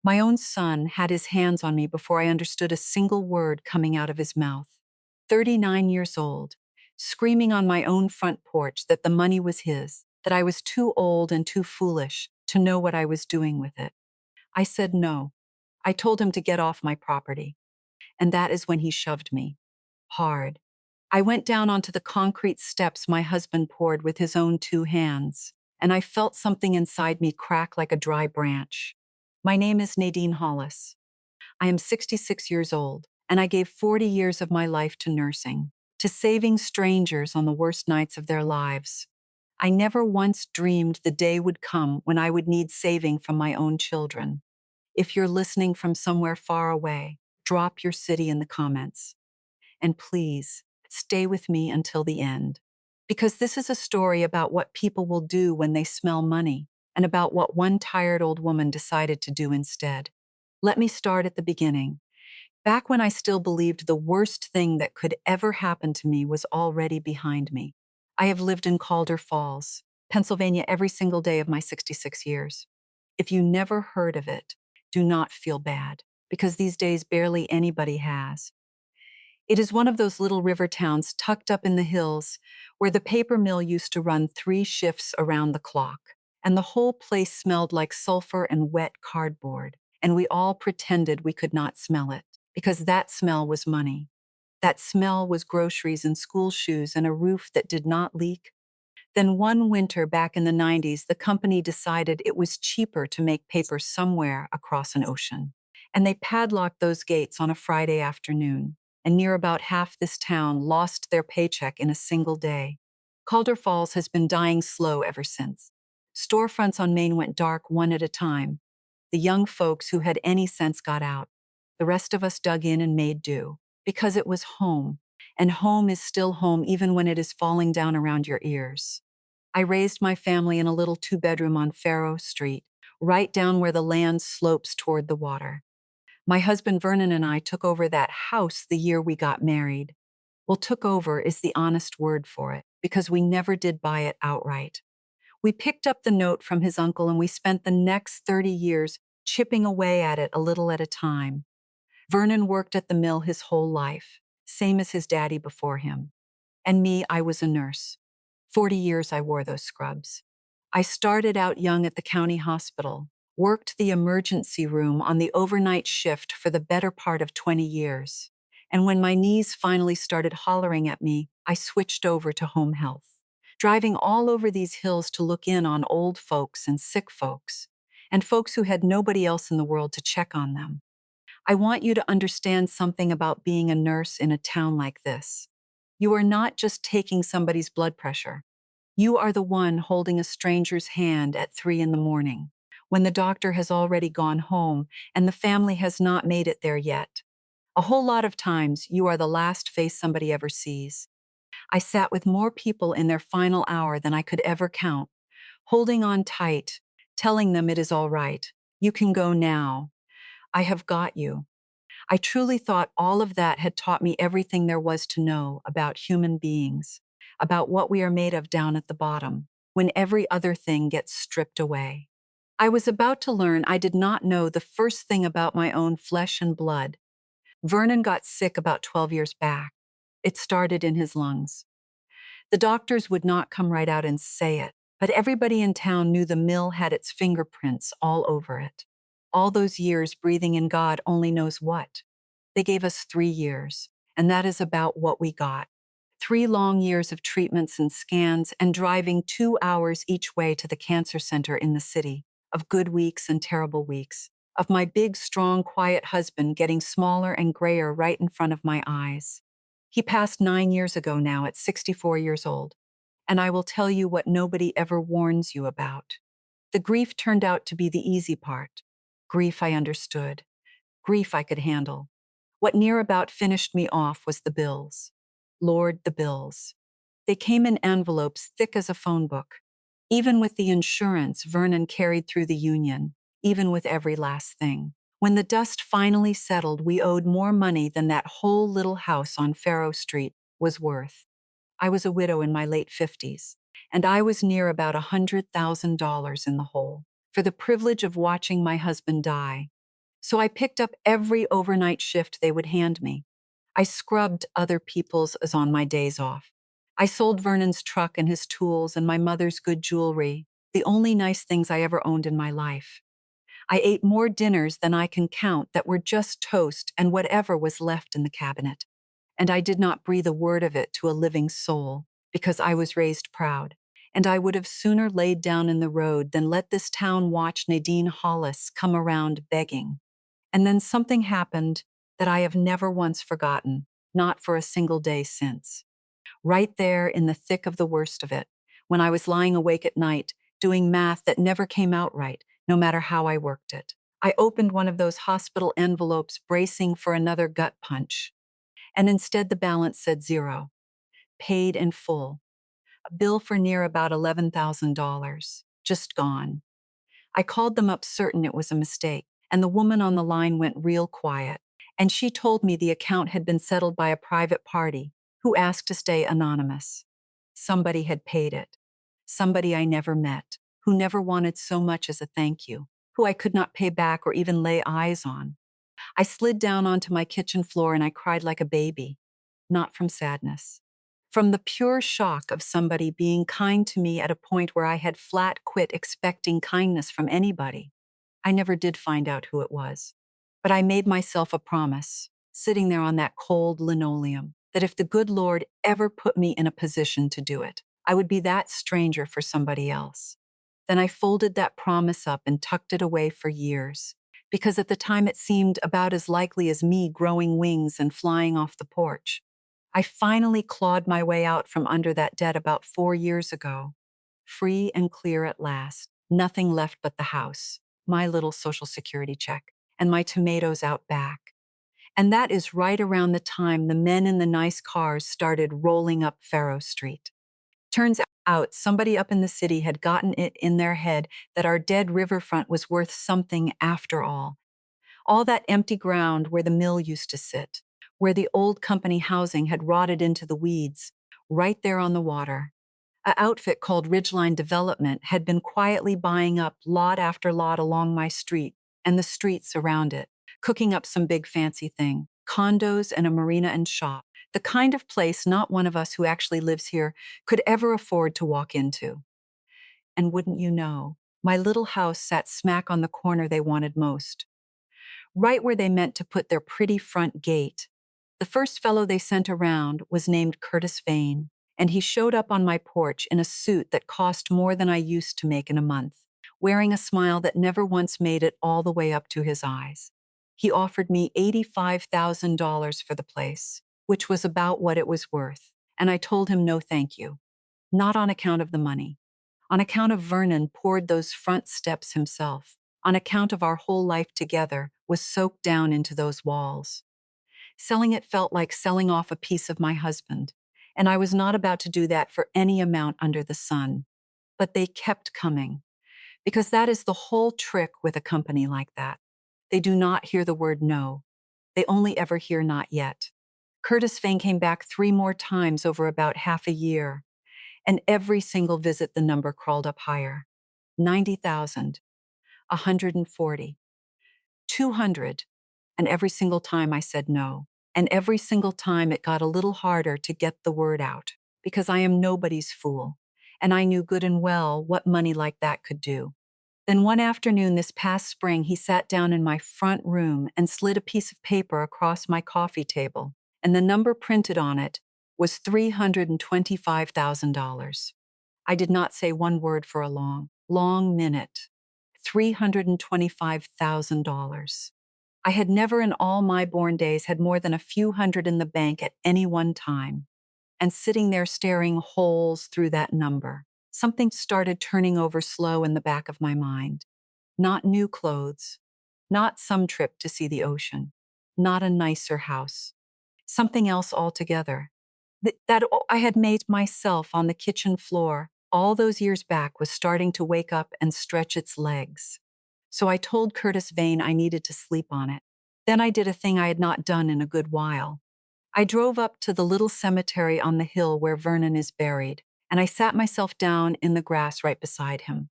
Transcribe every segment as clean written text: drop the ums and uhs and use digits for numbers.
My own son had his hands on me before I understood a single word coming out of his mouth. 39 years old, screaming on my own front porch that the money was his, that I was too old and too foolish to know what I was doing with it. I said no. I told him to get off my property. And that is when he shoved me. Hard. I went down onto the concrete steps my husband poured with his own two hands, and I felt something inside me crack like a dry branch. My name is Nadine Hollis. I am 66 years old, and I gave 40 years of my life to nursing, to saving strangers on the worst nights of their lives. I never once dreamed the day would come when I would need saving from my own children. If you're listening from somewhere far away, drop your city in the comments. And please, stay with me until the end. Because this is a story about what people will do when they smell money, and about what one tired old woman decided to do instead. Let me start at the beginning. Back when I still believed the worst thing that could ever happen to me was already behind me. I have lived in Calder Falls, Pennsylvania every single day of my 66 years. If you never heard of it, do not feel bad, because these days barely anybody has. It is one of those little river towns tucked up in the hills where the paper mill used to run 3 shifts around the clock, and the whole place smelled like sulfur and wet cardboard, and we all pretended we could not smell it, because that smell was money. That smell was groceries and school shoes and a roof that did not leak. Then one winter back in the 90s, the company decided it was cheaper to make paper somewhere across an ocean. And they padlocked those gates on a Friday afternoon, and near about half this town lost their paycheck in a single day. Calder Falls has been dying slow ever since. Storefronts on Main went dark one at a time. The young folks who had any sense got out. The rest of us dug in and made do, because it was home, and home is still home even when it is falling down around your ears. I raised my family in a little 2-bedroom on Faro Street, right down where the land slopes toward the water. My husband Vernon and I took over that house the year we got married. Well, took over is the honest word for it, because we never did buy it outright. We picked up the note from his uncle and we spent the next 30 years chipping away at it a little at a time. Vernon worked at the mill his whole life, same as his daddy before him. And me, I was a nurse. 40 years I wore those scrubs. I started out young at the county hospital, worked the emergency room on the overnight shift for the better part of 20 years. And when my knees finally started hollering at me, I switched over to home health, driving all over these hills to look in on old folks and sick folks, and folks who had nobody else in the world to check on them. I want you to understand something about being a nurse in a town like this. You are not just taking somebody's blood pressure. You are the one holding a stranger's hand at 3 in the morning, when the doctor has already gone home and the family has not made it there yet. A whole lot of times, you are the last face somebody ever sees. I sat with more people in their final hour than I could ever count, holding on tight, telling them it is all right. You can go now. I have got you. I truly thought all of that had taught me everything there was to know about human beings, about what we are made of down at the bottom, when every other thing gets stripped away. I was about to learn I did not know the first thing about my own flesh and blood. Vernon got sick about 12 years back. It started in his lungs. The doctors would not come right out and say it, but everybody in town knew the mill had its fingerprints all over it. All those years breathing in God only knows what. They gave us 3 years, and that is about what we got. 3 long years of treatments and scans and driving 2 hours each way to the cancer center in the city, of good weeks and terrible weeks, of my big, strong, quiet husband getting smaller and grayer right in front of my eyes. He passed 9 years ago now at 64 years old, and I will tell you what nobody ever warns you about. The grief turned out to be the easy part. Grief I understood. Grief I could handle. What near about finished me off was the bills. Lord, the bills. They came in envelopes thick as a phone book. Even with the insurance Vernon carried through the union, even with every last thing. When the dust finally settled, we owed more money than that whole little house on Faro Street was worth. I was a widow in my late 50s, and I was near about $100,000 in the hole for the privilege of watching my husband die. So I picked up every overnight shift they would hand me. I scrubbed other people's as on my days off. I sold Vernon's truck and his tools and my mother's good jewelry, the only nice things I ever owned in my life. I ate more dinners than I can count that were just toast and whatever was left in the cabinet. And I did not breathe a word of it to a living soul, because I was raised proud. And I would have sooner laid down in the road than let this town watch Nadine Hollis come around begging. And then something happened that I have never once forgotten, not for a single day since. Right there in the thick of the worst of it, when I was lying awake at night, doing math that never came out right, no matter how I worked it. I opened one of those hospital envelopes, bracing for another gut punch. And instead, the balance said zero, paid in full, a bill for near about $11,000, just gone. I called them up certain it was a mistake, and the woman on the line went real quiet, and she told me the account had been settled by a private party who asked to stay anonymous. Somebody had paid it. Somebody I never met, who never wanted so much as a thank you, who I could not pay back or even lay eyes on. I slid down onto my kitchen floor and I cried like a baby, not from sadness. From the pure shock of somebody being kind to me at a point where I had flat quit expecting kindness from anybody. I never did find out who it was. But I made myself a promise, sitting there on that cold linoleum, that if the good Lord ever put me in a position to do it, I would be that stranger for somebody else. Then I folded that promise up and tucked it away for years, because at the time it seemed about as likely as me growing wings and flying off the porch. I finally clawed my way out from under that debt about 4 years ago. Free and clear at last, nothing left but the house, my little Social Security check, and my tomatoes out back. And that is right around the time the men in the nice cars started rolling up Faro Street. Turns out somebody up in the city had gotten it in their head that our dead riverfront was worth something after all. All that empty ground where the mill used to sit, where the old company housing had rotted into the weeds, right there on the water. An outfit called Ridgeline Development had been quietly buying up lot after lot along my street and the streets around it, cooking up some big fancy thing, condos and a marina and shop, the kind of place not one of us who actually lives here could ever afford to walk into. And wouldn't you know, my little house sat smack on the corner they wanted most, right where they meant to put their pretty front gate. The first fellow they sent around was named Curtis Vane, and he showed up on my porch in a suit that cost more than I used to make in a month, wearing a smile that never once made it all the way up to his eyes. He offered me $85,000 for the place, which was about what it was worth, and I told him no thank you. Not on account of the money. On account of Vernon poured those front steps himself. On account of our whole life together was soaked down into those walls. Selling it felt like selling off a piece of my husband, and I was not about to do that for any amount under the sun. But they kept coming, because that is the whole trick with a company like that. They do not hear the word no. They only ever hear not yet. Curtis Vane came back 3 more times over about half a year, and every single visit the number crawled up higher. 90,000, 140, 200, and every single time I said no. And every single time it got a little harder to get the word out, because I am nobody's fool, and I knew good and well what money like that could do. Then one afternoon this past spring, he sat down in my front room and slid a piece of paper across my coffee table, and the number printed on it was $325,000. I did not say one word for a long, long minute. $325,000. I had never in all my born days had more than a few hundred in the bank at any one time. And sitting there staring holes through that number, something started turning over slow in the back of my mind. Not new clothes, not some trip to see the ocean, not a nicer house. Something else altogether. That I had made myself on the kitchen floor all those years back was starting to wake up and stretch its legs. So I told Curtis Vane I needed to sleep on it. Then I did a thing I had not done in a good while. I drove up to the little cemetery on the hill where Vernon is buried, and I sat myself down in the grass right beside him,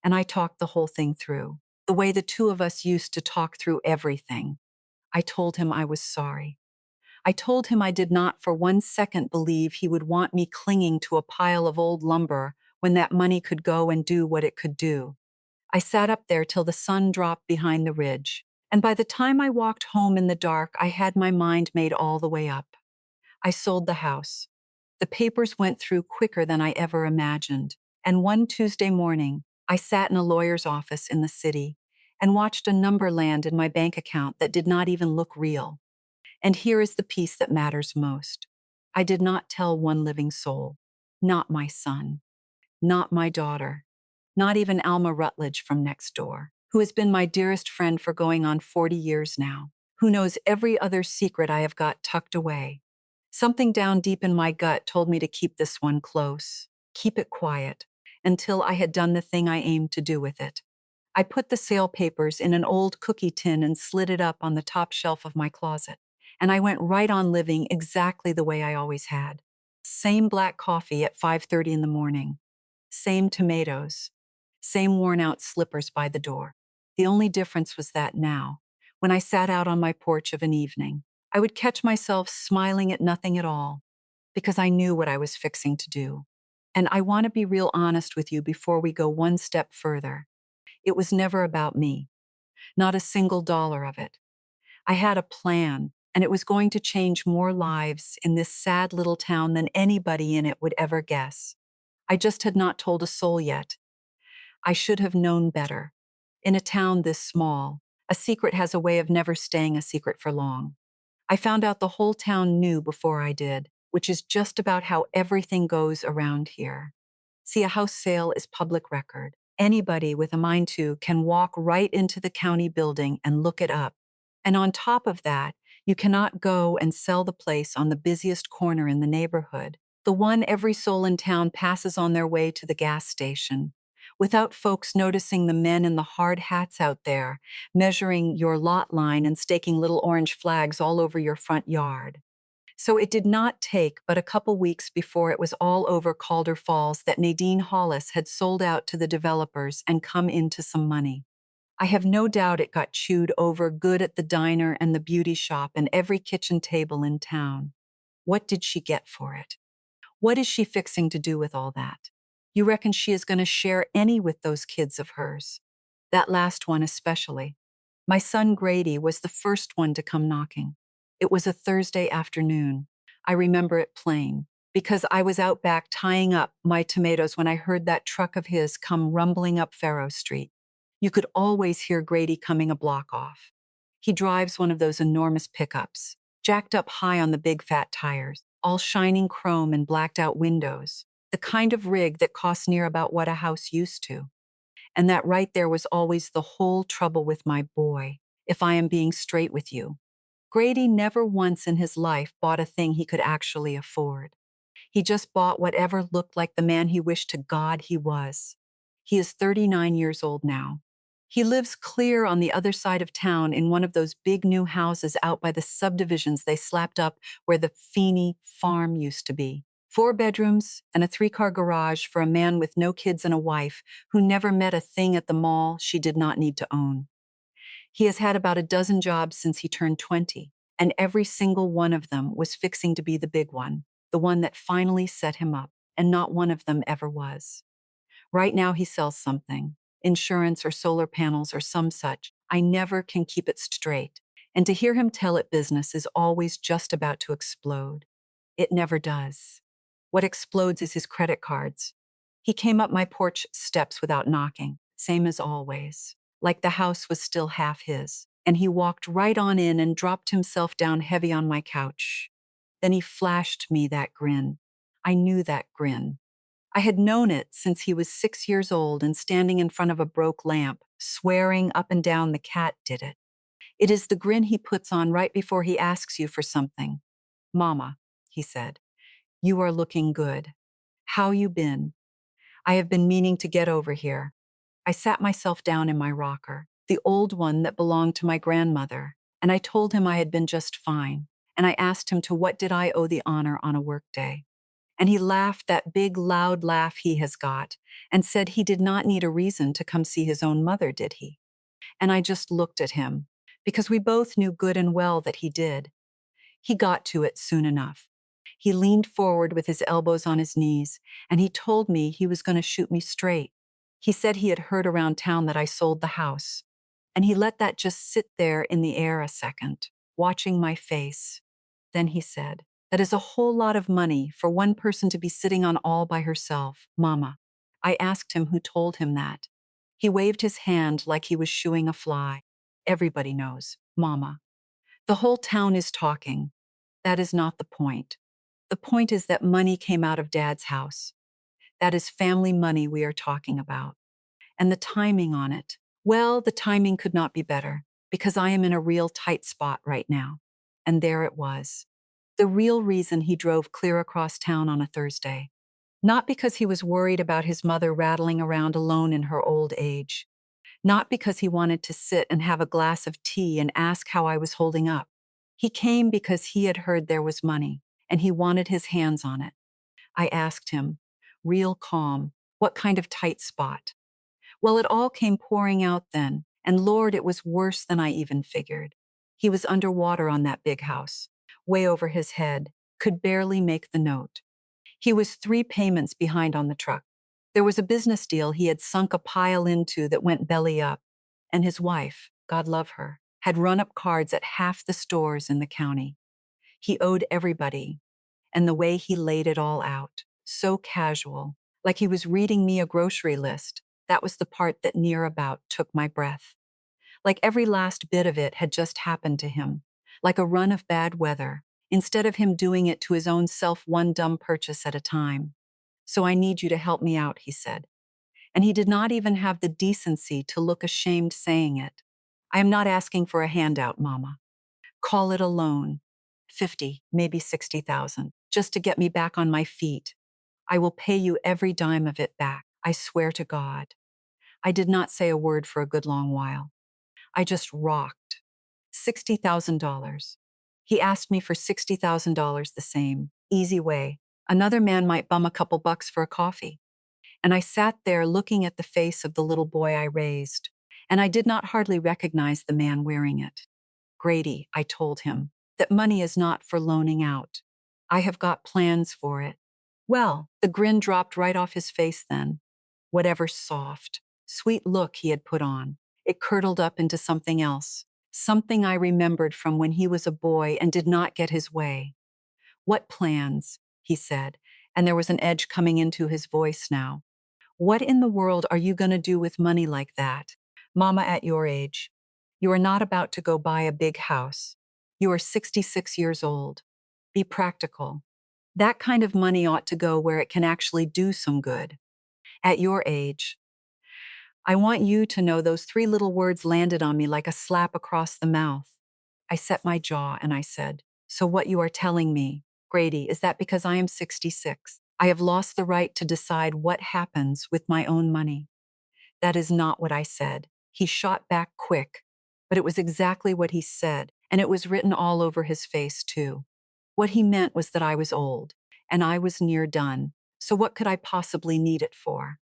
and I talked the whole thing through. the way the two of us used to talk through everything. I told him I was sorry. I told him I did not for 1 second believe he would want me clinging to a pile of old lumber when that money could go and do what it could do. I sat up there till the sun dropped behind the ridge, and by the time I walked home in the dark, I had my mind made all the way up. I sold the house. The papers went through quicker than I ever imagined, and one Tuesday morning, I sat in a lawyer's office in the city and watched a number land in my bank account that did not even look real. And here is the piece that matters most. I did not tell one living soul, not my son, not my daughter, not even Alma Rutledge from next door, who has been my dearest friend for going on 40 years now, who knows every other secret I have got tucked away. Something down deep in my gut told me to keep this one close, keep it quiet, until I had done the thing I aimed to do with it. I put the sale papers in an old cookie tin and slid it up on the top shelf of my closet, and I went right on living exactly the way I always had. Same black coffee at 5:30 in the morning, same tomatoes, same worn-out slippers by the door. The only difference was that now, when I sat out on my porch of an evening, I would catch myself smiling at nothing at all, because I knew what I was fixing to do. And I want to be real honest with you before we go one step further. It was never about me, not a single dollar of it. I had a plan, and it was going to change more lives in this sad little town than anybody in it would ever guess. I just had not told a soul yet. I should have known better. In a town this small, a secret has a way of never staying a secret for long. I found out the whole town knew before I did, which is just about how everything goes around here. See, a house sale is public record. Anybody with a mind to can walk right into the county building and look it up. And on top of that, you cannot go and sell the place on the busiest corner in the neighborhood, the one every soul in town passes on their way to the gas station, without folks noticing the men in the hard hats out there, measuring your lot line and staking little orange flags all over your front yard. So it did not take but a couple weeks before it was all over Calder Falls that Nadine Hollis had sold out to the developers and come into some money. I have no doubt it got chewed over good at the diner and the beauty shop and every kitchen table in town. What did she get for it? What is she fixing to do with all that? You reckon she is going to share any with those kids of hers? That last one especially. My son Grady was the first one to come knocking. It was a Thursday afternoon. I remember it plain, because I was out back tying up my tomatoes when I heard that truck of his come rumbling up Faro Street. You could always hear Grady coming a block off. He drives one of those enormous pickups, jacked up high on the big fat tires, all shining chrome and blacked out windows, the kind of rig that costs near about what a house used to. And that right there was always the whole trouble with my boy, if I am being straight with you. Grady never once in his life bought a thing he could actually afford. He just bought whatever looked like the man he wished to God he was. He is 39 years old now. He lives clear on the other side of town in one of those big new houses out by the subdivisions they slapped up where the Feeney farm used to be. 4 bedrooms and a 3-car garage for a man with no kids and a wife who never met a thing at the mall she did not need to own. He has had about a dozen jobs since he turned 20, and every single one of them was fixing to be the big one, the one that finally set him up, and not one of them ever was. Right now he sells something, insurance or solar panels or some such. I never can keep it straight, and to hear him tell it business is always just about to explode. It never does. What explodes is his credit cards. He came up my porch steps without knocking, same as always, like the house was still half his, and he walked right on in and dropped himself down heavy on my couch. Then he flashed me that grin. I knew that grin. I had known it since he was 6 years old and standing in front of a broke lamp, swearing up and down the cat did it. It is the grin he puts on right before he asks you for something. "Mama," he said, "you are looking good. How you been? I have been meaning to get over here." I sat myself down in my rocker, the old one that belonged to my grandmother, and I told him I had been just fine, and I asked him to what did I owe the honor on a work day. And he laughed that big, loud laugh he has got, and said he did not need a reason to come see his own mother, did he? And I just looked at him, because we both knew good and well that he did. He got to it soon enough. He leaned forward with his elbows on his knees, and he told me he was going to shoot me straight. He said he had heard around town that I sold the house, and he let that just sit there in the air a second, watching my face. Then he said, "That is a whole lot of money for one person to be sitting on all by herself, Mama." I asked him who told him that. He waved his hand like he was shooing a fly. "Everybody knows, Mama. The whole town is talking. That is not the point. The point is that money came out of Dad's house. That is family money we are talking about. And the timing on it, well, the timing could not be better, because I am in a real tight spot right now." And there it was. The real reason he drove clear across town on a Thursday. Not because he was worried about his mother rattling around alone in her old age. Not because he wanted to sit and have a glass of tea and ask how I was holding up. He came because he had heard there was money, and he wanted his hands on it. I asked him, real calm, what kind of tight spot? Well, it all came pouring out then, and Lord, it was worse than I even figured. He was underwater on that big house, way over his head, could barely make the note. He was 3 payments behind on the truck. There was a business deal he had sunk a pile into that went belly up, and his wife, God love her, had run up cards at half the stores in the county. He owed everybody, and the way he laid it all out, so casual, like he was reading me a grocery list, that was the part that near about took my breath. Like every last bit of it had just happened to him, like a run of bad weather, instead of him doing it to his own self one dumb purchase at a time. "So I need you to help me out," he said. And he did not even have the decency to look ashamed saying it. "I am not asking for a handout, Mama. Call it a loan. 50, maybe 60,000, just to get me back on my feet. I will pay you every dime of it back. I swear to God." I did not say a word for a good long while. I just rocked. $60,000. He asked me for $60,000 the same, easy way. Another man might bum a couple bucks for a coffee. And I sat there looking at the face of the little boy I raised, and I did not hardly recognize the man wearing it. "Grady," I told him, "that money is not for loaning out. I have got plans for it." Well, the grin dropped right off his face then. Whatever soft, sweet look he had put on, it curdled up into something else, something I remembered from when he was a boy and did not get his way. "What plans?" he said, and there was an edge coming into his voice now. "What in the world are you going to do with money like that? Mama, at your age, you are not about to go buy a big house. You are 66 years old. Be practical. That kind of money ought to go where it can actually do some good. At your age." I want you to know those 3 little words landed on me like a slap across the mouth. I set my jaw and I said, "So what you are telling me, Grady, is that because I am 66, I have lost the right to decide what happens with my own money?" "That is not what I said." He shot back quick, but it was exactly what he said, and it was written all over his face, too. What he meant was that I was old, and I was near done, so what could I possibly need it for?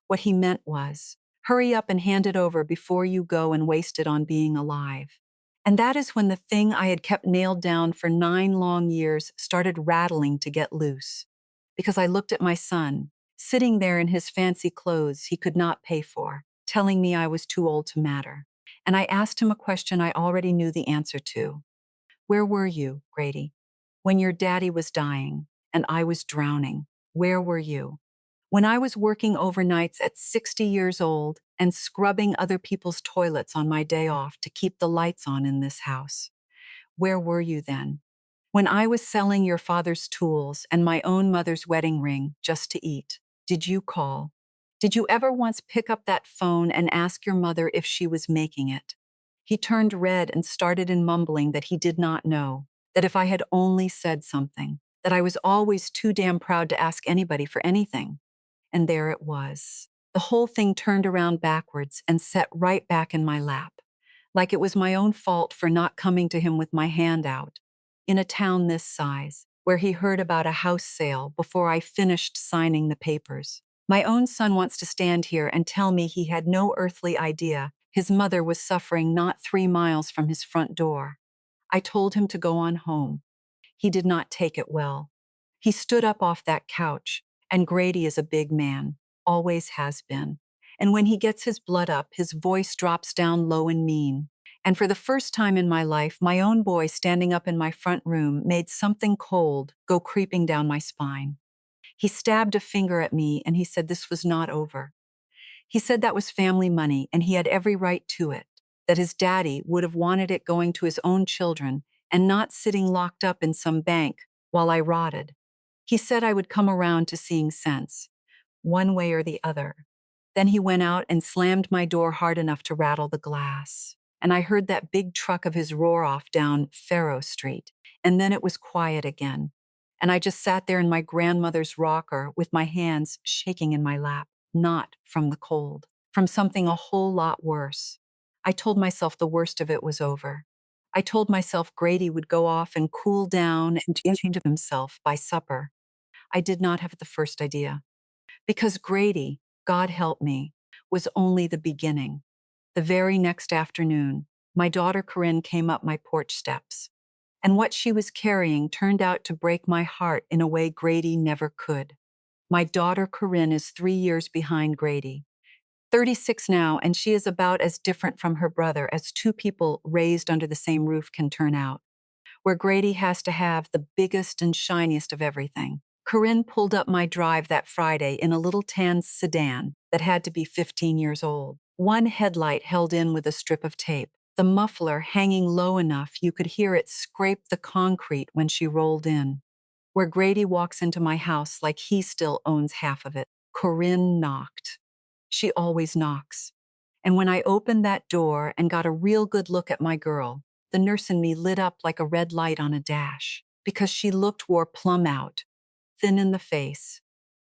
What he meant was, hurry up and hand it over before you go and waste it on being alive. And that is when the thing I had kept nailed down for 9 long years started rattling to get loose. Because I looked at my son, sitting there in his fancy clothes he could not pay for, telling me I was too old to matter. And I asked him a question I already knew the answer to. "Where were you, Grady? When your daddy was dying and I was drowning, where were you? When I was working overnights at 60 years old and scrubbing other people's toilets on my day off to keep the lights on in this house, where were you then? When I was selling your father's tools and my own mother's wedding ring just to eat, did you call? Did you ever once pick up that phone and ask your mother if she was making it?" He turned red and started in mumbling that he did not know, that if I had only said something, that I was always too damn proud to ask anybody for anything. And there it was. The whole thing turned around backwards and set right back in my lap, like it was my own fault for not coming to him with my hand out. In a town this size, where he heard about a house sale before I finished signing the papers. My own son wants to stand here and tell me he had no earthly idea His mother was suffering not 3 miles from his front door. I told him to go on home. He did not take it well. He stood up off that couch, and Grady is a big man, always has been. And when he gets his blood up, his voice drops down low and mean. And for the first time in my life, my own boy standing up in my front room made something cold go creeping down my spine. He stabbed a finger at me and he said this was not over. He said that was family money and he had every right to it, that his daddy would have wanted it going to his own children and not sitting locked up in some bank while I rotted. He said I would come around to seeing sense, one way or the other. Then he went out and slammed my door hard enough to rattle the glass. And I heard that big truck of his roar off down Faro Street. And then it was quiet again. And I just sat there in my grandmother's rocker with my hands shaking in my lap, not from the cold, from something a whole lot worse. I told myself the worst of it was over. I told myself Grady would go off and cool down and change himself by supper. I did not have the first idea. Because Grady, God help me, was only the beginning. The very next afternoon, my daughter Corinne came up my porch steps. And what she was carrying turned out to break my heart in a way Grady never could. My daughter Corinne is 3 years behind Grady. 36 now, and she is about as different from her brother as two people raised under the same roof can turn out, where Grady has to have the biggest and shiniest of everything. Corinne pulled up my drive that Friday in a little tan sedan that had to be 15 years old. One headlight held in with a strip of tape, the muffler hanging low enough you could hear it scrape the concrete when she rolled in. Where Grady walks into my house like he still owns half of it, Corinne knocked. She always knocks. And when I opened that door and got a real good look at my girl, the nurse in me lit up like a red light on a dash, because she looked wore plumb out, thin in the face,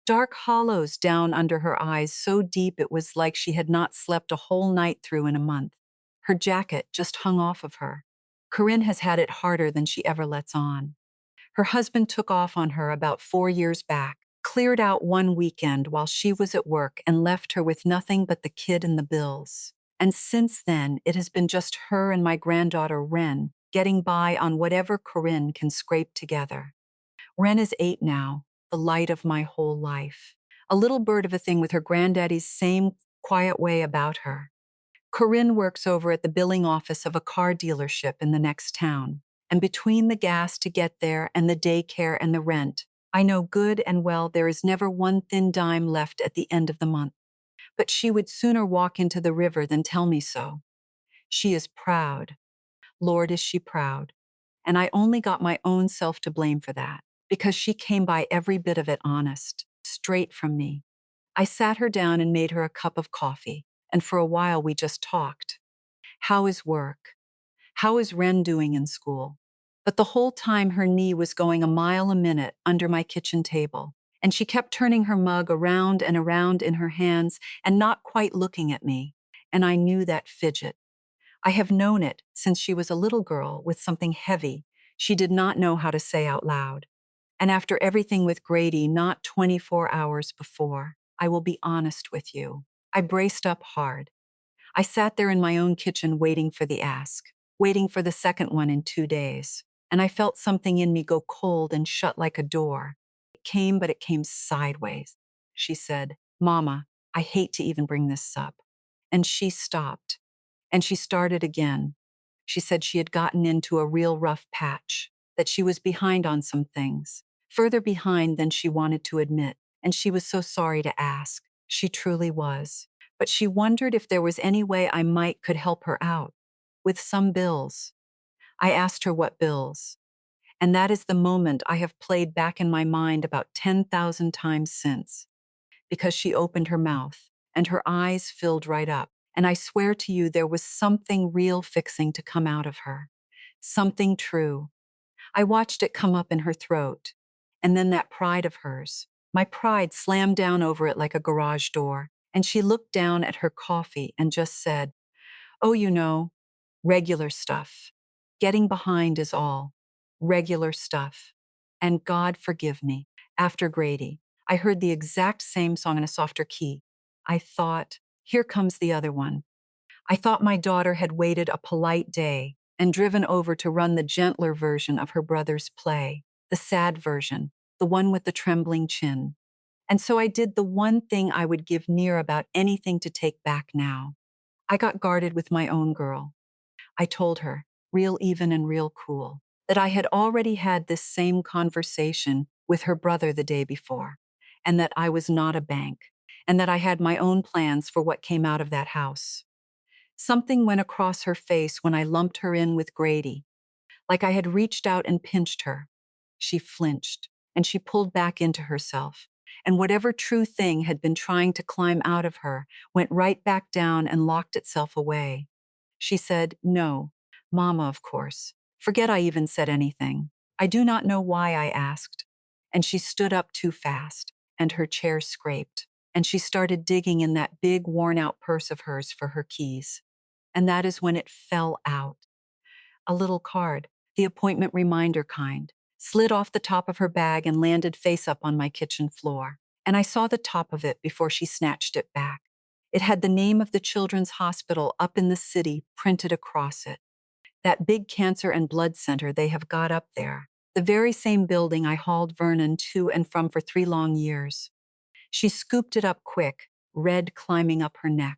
dark hollows down under her eyes so deep it was like she had not slept a whole night through in a month. Her jacket just hung off of her. Corinne has had it harder than she ever lets on. Her husband took off on her about 4 years back, cleared out one weekend while she was at work and left her with nothing but the kid and the bills. And since then, it has been just her and my granddaughter Wren getting by on whatever Corinne can scrape together. Wren is 8 now, the light of my whole life. A little bird of a thing with her granddaddy's same quiet way about her. Corinne works over at the billing office of a car dealership in the next town. And between the gas to get there and the daycare and the rent, I know good and well there is never one thin dime left at the end of the month. But she would sooner walk into the river than tell me so. She is proud. Lord, is she proud. And I only got my own self to blame for that, because she came by every bit of it honest, straight from me. I sat her down and made her a cup of coffee, and for a while we just talked. How is work? How is Wren doing in school? But the whole time her knee was going a mile a minute under my kitchen table, and she kept turning her mug around and around in her hands and not quite looking at me, and I knew that fidget. I have known it since she was a little girl with something heavy she did not know how to say out loud. And after everything with Grady not 24 hours before, I will be honest with you, I braced up hard. I sat there in my own kitchen waiting for the ask, waiting for the second one in 2 days, and I felt something in me go cold and shut like a door. It came, but it came sideways. She said, "Mama, I hate to even bring this up." And she stopped, and she started again. She said she had gotten into a real rough patch, that she was behind on some things, further behind than she wanted to admit, and she was so sorry to ask. She truly was. But she wondered if there was any way I could help her out with some bills. I asked her what bills, and that is the moment I have played back in my mind about 10,000 times since, because she opened her mouth and her eyes filled right up, and I swear to you there was something real fixing to come out of her, something true. I watched it come up in her throat, and then that pride of hers, my pride slammed down over it like a garage door, and she looked down at her coffee and just said, "Oh, regular stuff. Getting behind is all. Regular stuff. And God forgive me, after Grady, I heard the exact same song in a softer key. I thought, here comes the other one. I thought my daughter had waited a polite day and driven over to run the gentler version of her brother's play, the sad version, the one with the trembling chin. And so I did the one thing I would give near about anything to take back now. I got guarded with my own girl. I told her, real even and real cool, that I had already had this same conversation with her brother the day before, and that I was not a bank, and that I had my own plans for what came out of that house. Something went across her face when I lumped her in with Grady, like I had reached out and pinched her. She flinched, and she pulled back into herself, and whatever true thing had been trying to climb out of her went right back down and locked itself away. She said, "No, Mama, of course. Forget I even said anything. I do not know why I asked." And she stood up too fast, and her chair scraped, and she started digging in that big worn-out purse of hers for her keys. And that is when it fell out. A little card, the appointment reminder kind, slid off the top of her bag and landed face up on my kitchen floor. And I saw the top of it before she snatched it back. It had the name of the children's hospital up in the city printed across it. That big cancer and blood center they have got up there. The very same building I hauled Vernon to and from for 3 long years. She scooped it up quick, red climbing up her neck,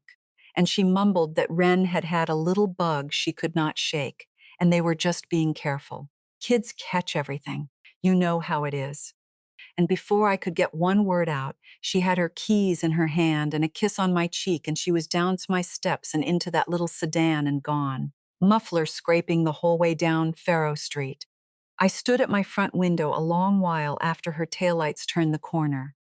and she mumbled that Wren had had a little bug she could not shake, and they were just being careful. Kids catch everything. You know how it is. And before I could get one word out, she had her keys in her hand and a kiss on my cheek, and she was down my steps and into that little sedan and gone. Muffler scraping the whole way down Faro Street. I stood at my front window a long while after her taillights turned the corner.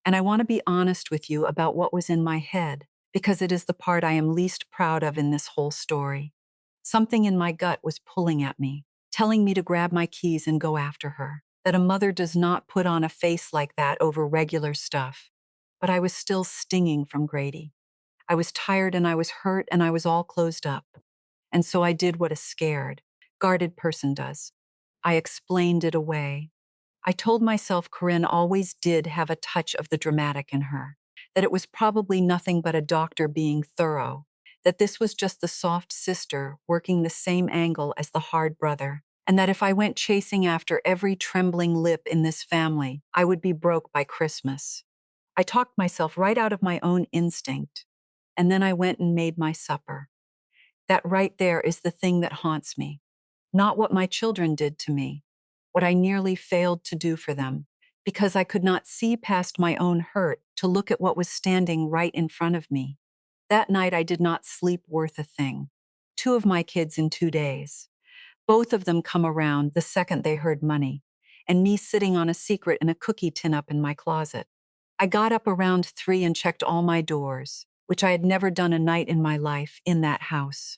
And I want to be honest with you about what was in my head, because it is the part I am least proud of in this whole story. Something in my gut was pulling at me, telling me to grab my keys and go after her, that a mother does not put on a face like that over regular stuff. But I was still stinging from Grady. I was tired and I was hurt and I was all closed up. And so I did what a scared, guarded person does. I explained it away. I told myself Corinne always did have a touch of the dramatic in her, that it was probably nothing but a doctor being thorough, that this was just the soft sister working the same angle as the hard brother, and that if I went chasing after every trembling lip in this family, I would be broke by Christmas. I talked myself right out of my own instinct, and then I went and made my supper. That right there is the thing that haunts me. Not what my children did to me, what I nearly failed to do for them, because I could not see past my own hurt to look at what was standing right in front of me. That night I did not sleep worth a thing. 2 of my kids in 2 days. Both of them come around the second they heard money, and me sitting on a secret in a cookie tin up in my closet. I got up around 3 and checked all my doors, which I had never done a night in my life in that house.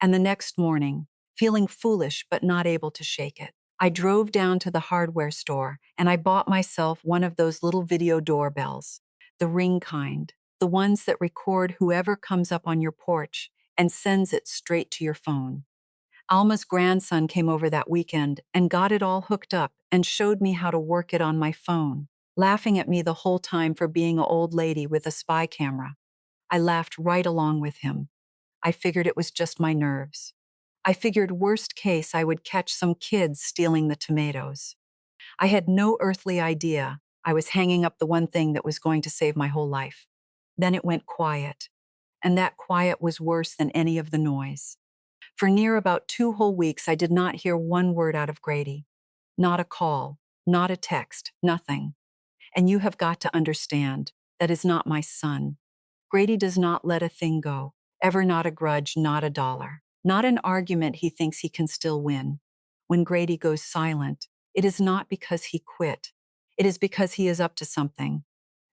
And the next morning, feeling foolish but not able to shake it, I drove down to the hardware store and I bought myself one of those little video doorbells, the ring kind, the ones that record whoever comes up on your porch and sends it straight to your phone. Alma's grandson came over that weekend and got it all hooked up and showed me how to work it on my phone, laughing at me the whole time for being an old lady with a spy camera. I laughed right along with him. I figured it was just my nerves. I figured worst case I would catch some kids stealing the tomatoes. I had no earthly idea I was hanging up the one thing that was going to save my whole life. Then it went quiet, and that quiet was worse than any of the noise. For near about 2 whole weeks I did not hear one word out of Grady. Not a call, not a text, nothing. And you have got to understand, that is not my son. Grady does not let a thing go, ever, not a grudge, not a dollar, not an argument he thinks he can still win. When Grady goes silent, it is not because he quit. It is because he is up to something.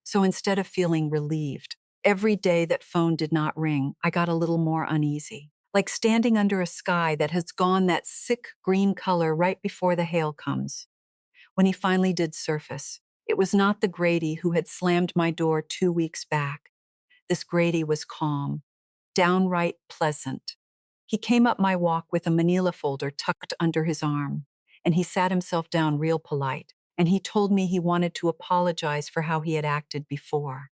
So instead of feeling relieved, every day that phone did not ring, I got a little more uneasy, like standing under a sky that has gone that sick green color right before the hail comes. When he finally did surface, it was not the Grady who had slammed my door 2 weeks back. This Grady was calm, downright pleasant. He came up my walk with a manila folder tucked under his arm, and he sat himself down real polite, and he told me he wanted to apologize for how he had acted before.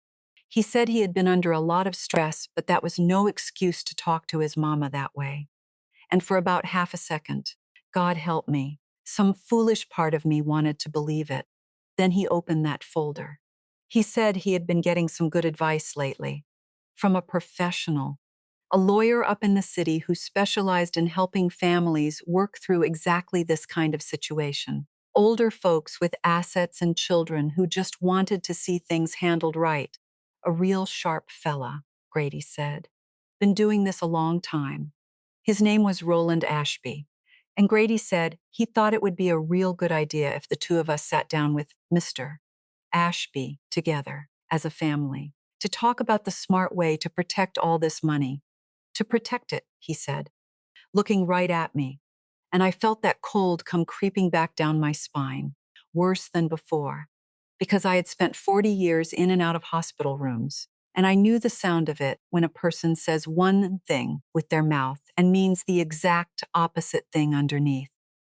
He said he had been under a lot of stress, but that was no excuse to talk to his mama that way. And for about half a second, God help me, some foolish part of me wanted to believe it. Then he opened that folder. He said he had been getting some good advice lately from a professional, a lawyer up in the city who specialized in helping families work through exactly this kind of situation. Older folks with assets and children who just wanted to see things handled right. A real sharp fella, Grady said. Been doing this a long time. His name was Roland Ashby, and Grady said he thought it would be a real good idea if the two of us sat down with Mr. Ashby together as a family to talk about the smart way to protect all this money. To protect it, he said, looking right at me, and I felt that cold come creeping back down my spine, worse than before, because I had spent 40 years in and out of hospital rooms, and I knew the sound of it when a person says one thing with their mouth and means the exact opposite thing underneath.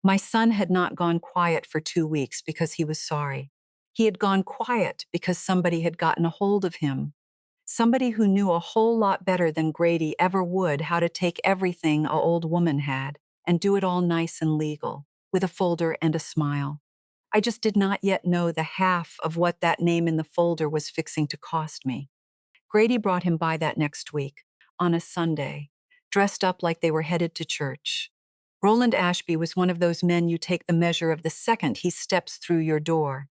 My son had not gone quiet for 2 weeks because he was sorry. He had gone quiet because somebody had gotten a hold of him. Somebody who knew a whole lot better than Grady ever would how to take everything a old woman had and do it all nice and legal, with a folder and a smile. I just did not yet know the half of what that name in the folder was fixing to cost me. Grady brought him by that next week, on a Sunday, dressed up like they were headed to church. Roland Ashby was one of those men you take the measure of the second he steps through your door.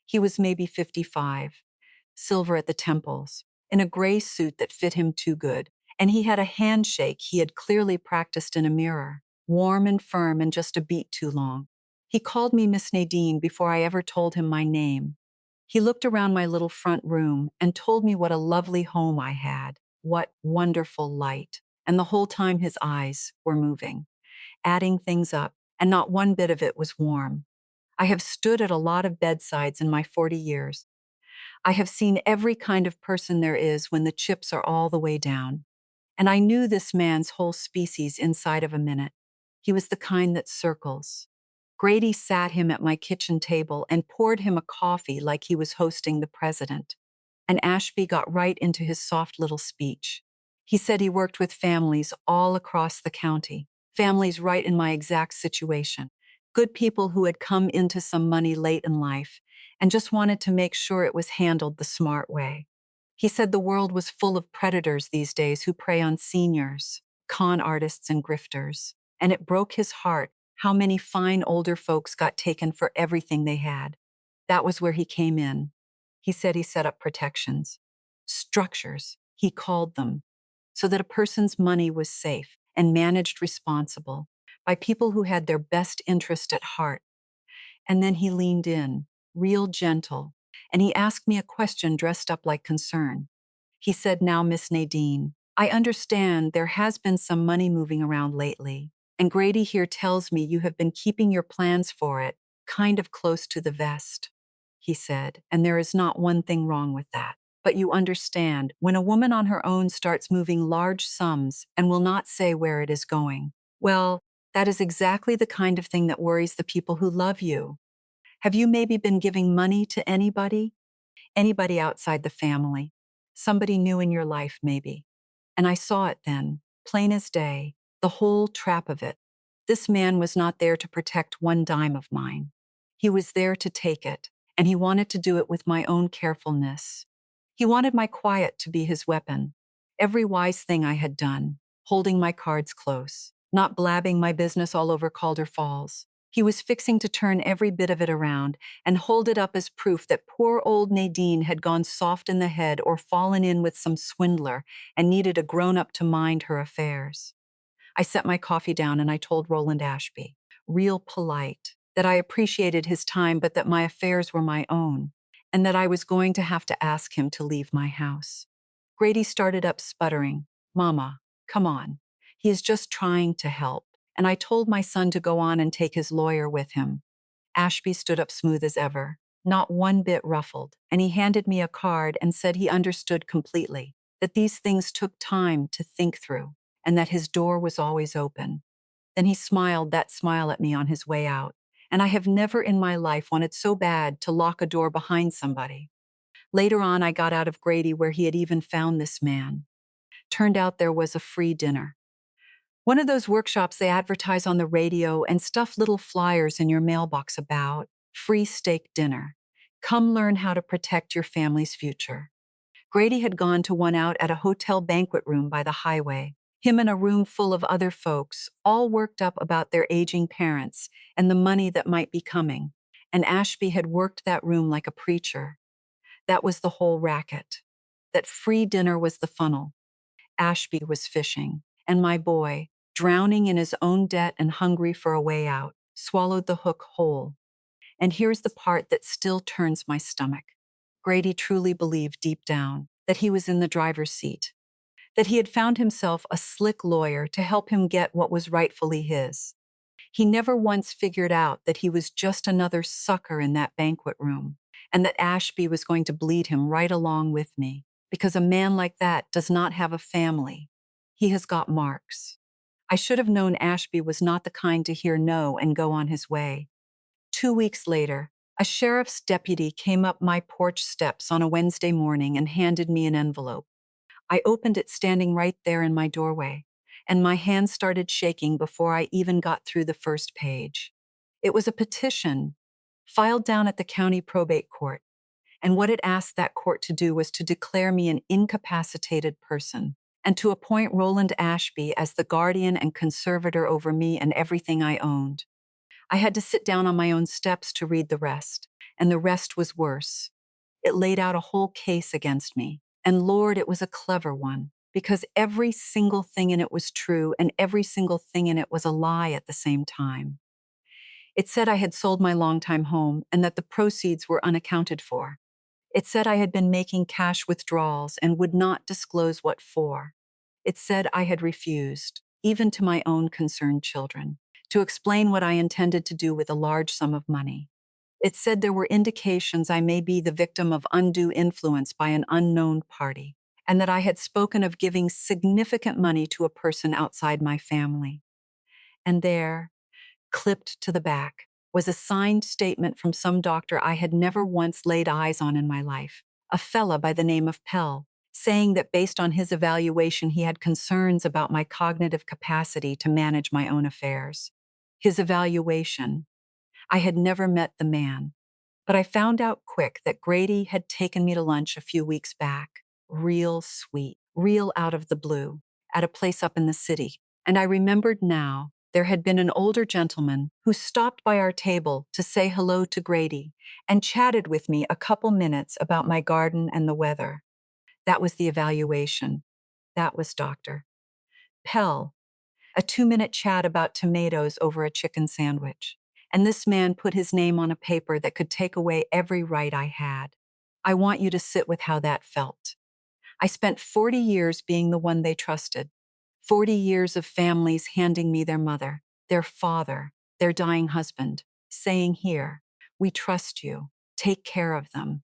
He was maybe 55, silver at the temples, in a gray suit that fit him too good, and he had a handshake he had clearly practiced in a mirror, warm and firm and just a beat too long. He called me Miss Nadine before I ever told him my name. He looked around my little front room and told me what a lovely home I had, what wonderful light, and the whole time his eyes were moving, adding things up, and not one bit of it was warm. I have stood at a lot of bedsides in my 40 years. I have seen every kind of person there is when the chips are all the way down. And I knew this man's whole species inside of a minute. He was the kind that circles. Grady sat him at my kitchen table and poured him a coffee like he was hosting the president. And Ashby got right into his soft little speech. He said he worked with families all across the county, families right in my exact situation, good people who had come into some money late in life and just wanted to make sure it was handled the smart way. He said the world was full of predators these days who prey on seniors, con artists and grifters, and it broke his heart how many fine older folks got taken for everything they had. That was where he came in. He said he set up protections, structures, he called them, so that a person's money was safe and managed responsible by people who had their best interest at heart. And then he leaned in, real gentle, and he asked me a question dressed up like concern. He said, "Now, Miss Nadine, I understand there has been some money moving around lately, and Grady here tells me you have been keeping your plans for it kind of close to the vest," he said, "and there is not one thing wrong with that. But you understand, when a woman on her own starts moving large sums and will not say where it is going, well, that is exactly the kind of thing that worries the people who love you. Have you maybe been giving money to anybody? Anybody outside the family? Somebody new in your life, maybe?" And I saw it then, plain as day, the whole trap of it. This man was not there to protect one dime of mine. He was there to take it, and he wanted to do it with my own carefulness. He wanted my quiet to be his weapon. Every wise thing I had done, holding my cards close, not blabbing my business all over Calder Falls. He was fixing to turn every bit of it around and hold it up as proof that poor old Nadine had gone soft in the head or fallen in with some swindler and needed a grown-up to mind her affairs. I set my coffee down and I told Roland Ashby, real polite, that I appreciated his time but that my affairs were my own, and that I was going to have to ask him to leave my house. Grady started up sputtering, "Mama, come on. He is just trying to help." And I told my son to go on and take his lawyer with him. Ashby stood up smooth as ever, not one bit ruffled, and he handed me a card and said he understood completely, that these things took time to think through, and that his door was always open. Then he smiled that smile at me on his way out, and I have never in my life wanted so bad to lock a door behind somebody. Later on, I got out of Grady where he had even found this man. Turned out there was a free dinner. One of those workshops they advertise on the radio and stuff little flyers in your mailbox about free steak dinner. Come learn how to protect your family's future. Grady had gone to one out at a hotel banquet room by the highway. Him and a room full of other folks, all worked up about their aging parents and the money that might be coming. And Ashby had worked that room like a preacher. That was the whole racket. That free dinner was the funnel. Ashby was fishing, and my boy, drowning in his own debt and hungry for a way out, swallowed the hook whole. And here's the part that still turns my stomach. Grady truly believed deep down that he was in the driver's seat, that he had found himself a slick lawyer to help him get what was rightfully his. He never once figured out that he was just another sucker in that banquet room, and that Ashby was going to bleed him right along with me, because a man like that does not have a family. He has got marks. I should have known Ashby was not the kind to hear no and go on his way. 2 weeks later, a sheriff's deputy came up my porch steps on a Wednesday morning and handed me an envelope. I opened it standing right there in my doorway, and my hand started shaking before I even got through the first page. It was a petition filed down at the county probate court, and what it asked that court to do was to declare me an incapacitated person and to appoint Roland Ashby as the guardian and conservator over me and everything I owned. I had to sit down on my own steps to read the rest, and the rest was worse. It laid out a whole case against me, and Lord, it was a clever one, because every single thing in it was true and every single thing in it was a lie at the same time. It said I had sold my longtime home and that the proceeds were unaccounted for. It said I had been making cash withdrawals and would not disclose what for. It said I had refused, even to my own concerned children, to explain what I intended to do with a large sum of money. It said there were indications I may be the victim of undue influence by an unknown party, and that I had spoken of giving significant money to a person outside my family. And there, clipped to the back, was a signed statement from some doctor I had never once laid eyes on in my life, a fella by the name of Pell, saying that based on his evaluation he had concerns about my cognitive capacity to manage my own affairs. His evaluation. I had never met the man, but I found out quick that Grady had taken me to lunch a few weeks back, real sweet, real out of the blue, at a place up in the city. And I remembered now there had been an older gentleman who stopped by our table to say hello to Grady and chatted with me a couple minutes about my garden and the weather. That was the evaluation. That was Dr. Pell. A 2-minute chat about tomatoes over a chicken sandwich. And this man put his name on a paper that could take away every right I had. I want you to sit with how that felt. I spent 40 years being the one they trusted. 40 years of families handing me their mother, their father, their dying husband, saying, "Here, we trust you. Take care of them."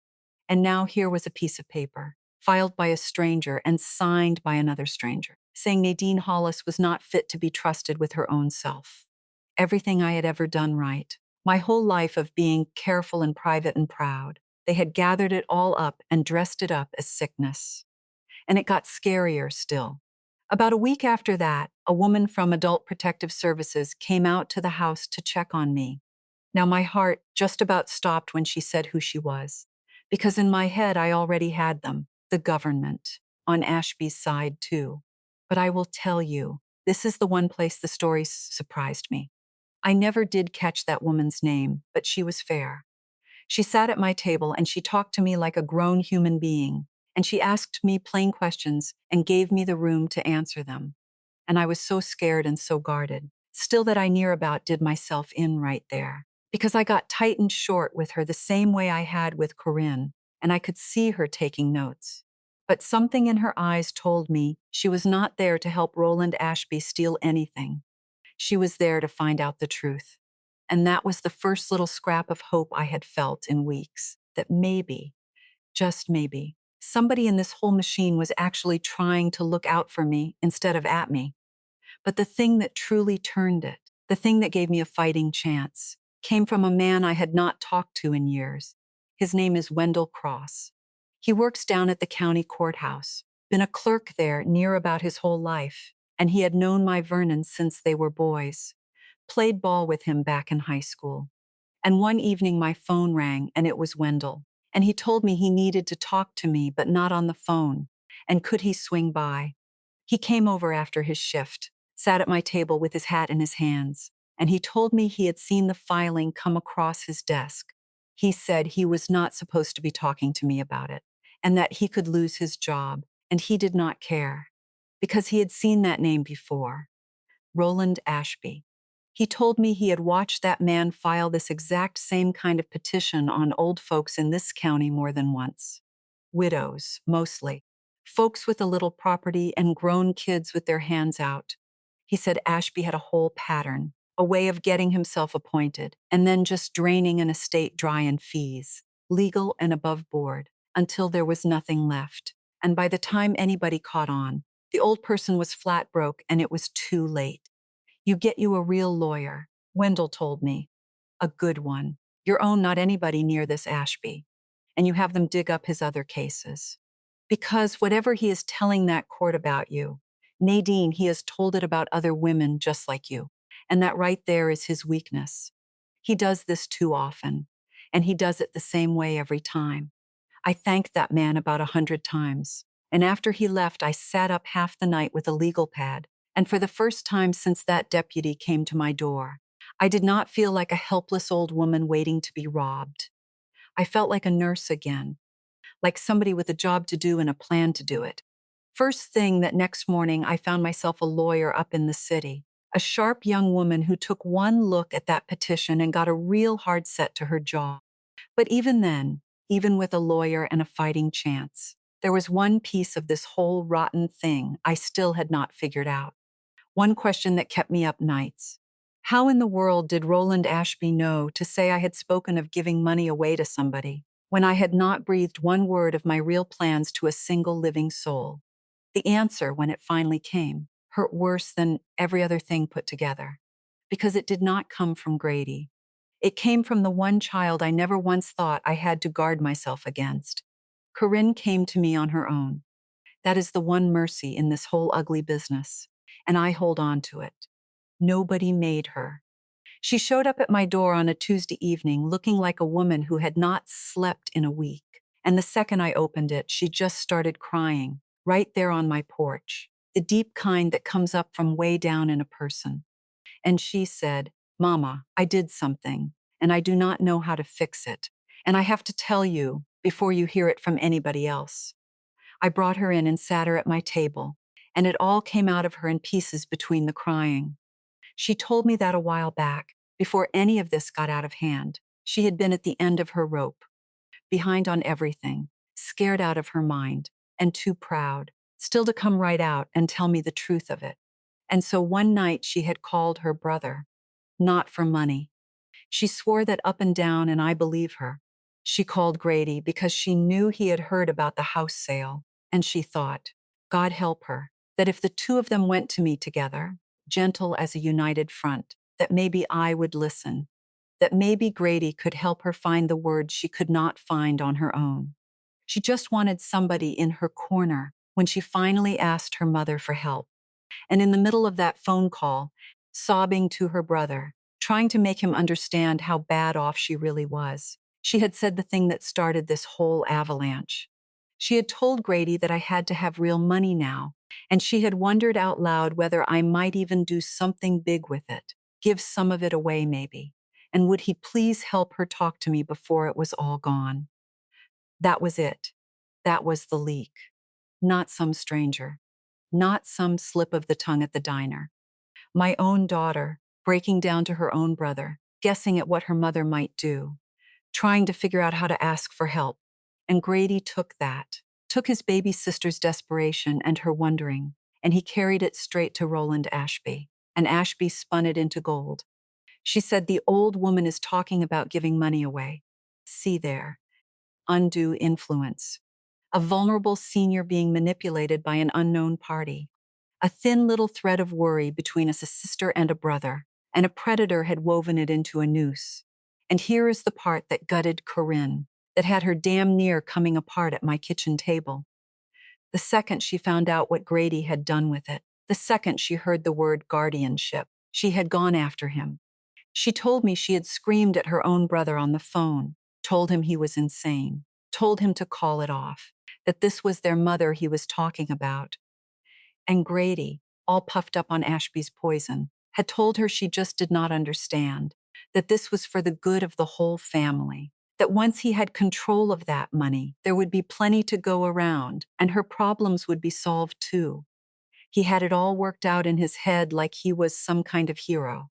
And now here was a piece of paper, filed by a stranger and signed by another stranger, saying Nadine Hollis was not fit to be trusted with her own self. Everything I had ever done right, my whole life of being careful and private and proud, they had gathered it all up and dressed it up as sickness. And it got scarier still. About a week after that, a woman from Adult Protective Services came out to the house to check on me. Now my heart just about stopped when she said who she was, because in my head I already had them, the government, on Ashby's side too. But I will tell you, this is the one place the story surprised me. I never did catch that woman's name, but she was fair. She sat at my table and she talked to me like a grown human being, and she asked me plain questions and gave me the room to answer them. And I was so scared and so guarded, still that I near about did myself in right there, because I got tight and short with her the same way I had with Corinne, and I could see her taking notes. But something in her eyes told me she was not there to help Roland Ashby steal anything. She was there to find out the truth. And that was the first little scrap of hope I had felt in weeks, that maybe, just maybe, somebody in this whole machine was actually trying to look out for me instead of at me. But the thing that truly turned it, the thing that gave me a fighting chance, came from a man I had not talked to in years. His name is Wendell Cross. He works down at the county courthouse, been a clerk there near about his whole life, and he had known my Vernon since they were boys. Played ball with him back in high school. And one evening my phone rang and it was Wendell. And he told me he needed to talk to me, but not on the phone. And could he swing by? He came over after his shift, sat at my table with his hat in his hands, and he told me he had seen the filing come across his desk. He said he was not supposed to be talking to me about it, and that he could lose his job, and he did not care, because he had seen that name before. Roland Ashby. He told me he had watched that man file this exact same kind of petition on old folks in this county more than once. Widows, mostly. Folks with a little property and grown kids with their hands out. He said Ashby had a whole pattern, a way of getting himself appointed, and then just draining an estate dry in fees, legal and above board, until there was nothing left. And by the time anybody caught on, the old person was flat broke and it was too late. You get you a real lawyer, Wendell told me. A good one. Your own, not anybody near this Ashby. And you have them dig up his other cases. Because whatever he is telling that court about you, Nadine, he has told it about other women just like you. And that right there is his weakness. He does this too often. And he does it the same way every time. I thanked that man about 100 times. And after he left, I sat up half the night with a legal pad. And for the first time since that deputy came to my door, I did not feel like a helpless old woman waiting to be robbed. I felt like a nurse again, like somebody with a job to do and a plan to do it. First thing that next morning, I found myself a lawyer up in the city, a sharp young woman who took one look at that petition and got a real hard set to her jaw. But even then, even with a lawyer and a fighting chance, there was one piece of this whole rotten thing I still had not figured out. One question that kept me up nights. How in the world did Roland Ashby know to say I had spoken of giving money away to somebody when I had not breathed one word of my real plans to a single living soul? The answer, when it finally came, hurt worse than every other thing put together, because it did not come from Grady. It came from the one child I never once thought I had to guard myself against. Corinne came to me on her own. That is the one mercy in this whole ugly business, and I hold on to it. Nobody made her. She showed up at my door on a Tuesday evening looking like a woman who had not slept in a week, and the second I opened it, she just started crying, right there on my porch, the deep kind that comes up from way down in a person. And she said, "Mama, I did something, and I do not know how to fix it, and I have to tell you before you hear it from anybody else." I brought her in and sat her at my table, and it all came out of her in pieces between the crying. She told me that a while back, before any of this got out of hand. She had been at the end of her rope, behind on everything, scared out of her mind, and too proud, still to come right out and tell me the truth of it. And so one night she had called her brother, not for money. She swore that up and down, and I believe her. She called Grady because she knew he had heard about the house sale, and she thought, God help her, that if the two of them went to me together, gentle as a united front, that maybe I would listen, that maybe Grady could help her find the words she could not find on her own. She just wanted somebody in her corner when she finally asked her mother for help. And in the middle of that phone call, sobbing to her brother, trying to make him understand how bad off she really was, she had said the thing that started this whole avalanche. She had told Grady that I had to have real money now, and she had wondered out loud whether I might even do something big with it, give some of it away maybe, and would he please help her talk to me before it was all gone. That was it. That was the leak. Not some stranger. Not some slip of the tongue at the diner. My own daughter, breaking down to her own brother, guessing at what her mother might do, trying to figure out how to ask for help. And Grady took that, took his baby sister's desperation and her wondering, and he carried it straight to Roland Ashby. And Ashby spun it into gold. She said, the old woman is talking about giving money away. See there. Undue influence. A vulnerable senior being manipulated by an unknown party. A thin little thread of worry between a sister and a brother, and a predator had woven it into a noose. And here is the part that gutted Corinne. that had her damn near coming apart at my kitchen table. The second she found out what Grady had done with it, the second she heard the word guardianship, she had gone after him. She told me she had screamed at her own brother on the phone, told him he was insane, told him to call it off, that this was their mother he was talking about. And Grady, all puffed up on Ashby's poison, had told her she just did not understand, that this was for the good of the whole family, that once he had control of that money, there would be plenty to go around, and her problems would be solved too. He had it all worked out in his head like he was some kind of hero.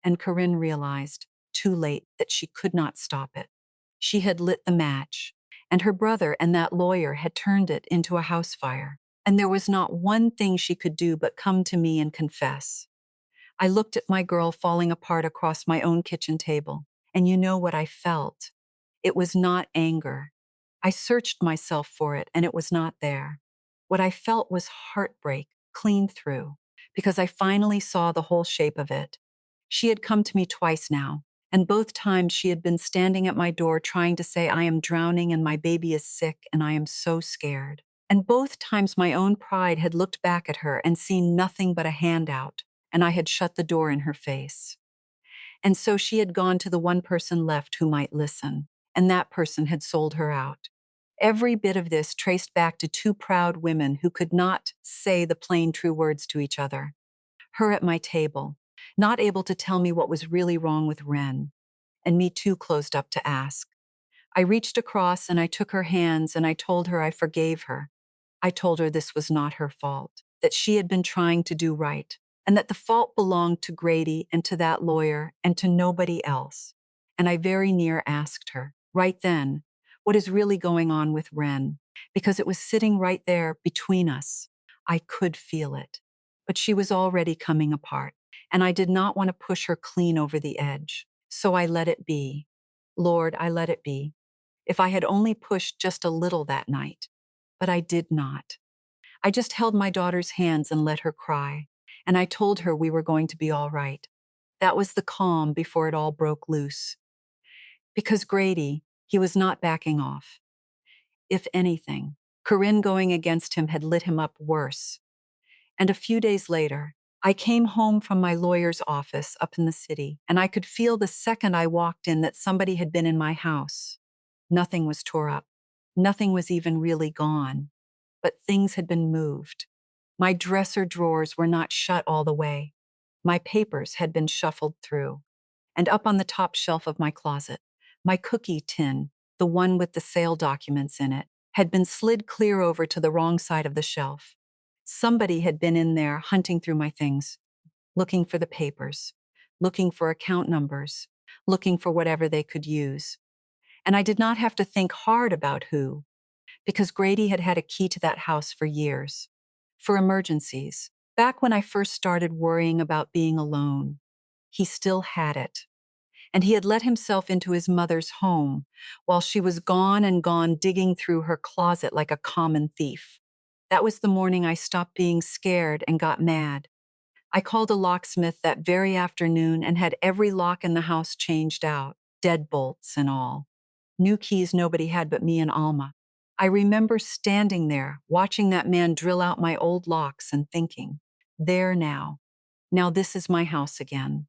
And Corinne realized, too late, that she could not stop it. She had lit the match, and her brother and that lawyer had turned it into a house fire. And there was not one thing she could do but come to me and confess. I looked at my girl falling apart across my own kitchen table, and you know what I felt. It was not anger. I searched myself for it, and it was not there. What I felt was heartbreak, clean through, because I finally saw the whole shape of it. She had come to me twice now, and both times she had been standing at my door trying to say, I am drowning and my baby is sick and I am so scared. And both times my own pride had looked back at her and seen nothing but a handout, and I had shut the door in her face. And so she had gone to the one person left who might listen, and that person had sold her out. Every bit of this traced back to two proud women who could not say the plain true words to each other. Her at my table, not able to tell me what was really wrong with Wren, and me too closed up to ask. I reached across and I took her hands and I told her I forgave her. I told her this was not her fault, that she had been trying to do right, and that the fault belonged to Grady and to that lawyer and to nobody else. And I very near asked her, right then, what is really going on with Wren? Because it was sitting right there between us. I could feel it. But she was already coming apart, and I did not want to push her clean over the edge. So I let it be. Lord, I let it be. If I had only pushed just a little that night. But I did not. I just held my daughter's hands and let her cry, and I told her we were going to be all right. That was the calm before it all broke loose. Because Grady, he was not backing off. If anything, Corinne going against him had lit him up worse. And a few days later, I came home from my lawyer's office up in the city, and I could feel the second I walked in that somebody had been in my house. Nothing was tore up. Nothing was even really gone. But things had been moved. My dresser drawers were not shut all the way. My papers had been shuffled through. And up on the top shelf of my closet, my cookie tin, the one with the sale documents in it, had been slid clear over to the wrong side of the shelf. Somebody had been in there hunting through my things, looking for the papers, looking for account numbers, looking for whatever they could use. And I did not have to think hard about who, because Grady had had a key to that house for years. For emergencies, back when I first started worrying about being alone, he still had it. And he had let himself into his mother's home while she was gone and gone digging through her closet like a common thief. That was the morning I stopped being scared and got mad. I called a locksmith that very afternoon and had every lock in the house changed out, deadbolts and all. New keys nobody had but me and Alma. I remember standing there, watching that man drill out my old locks and thinking, there now. Now this is my house again.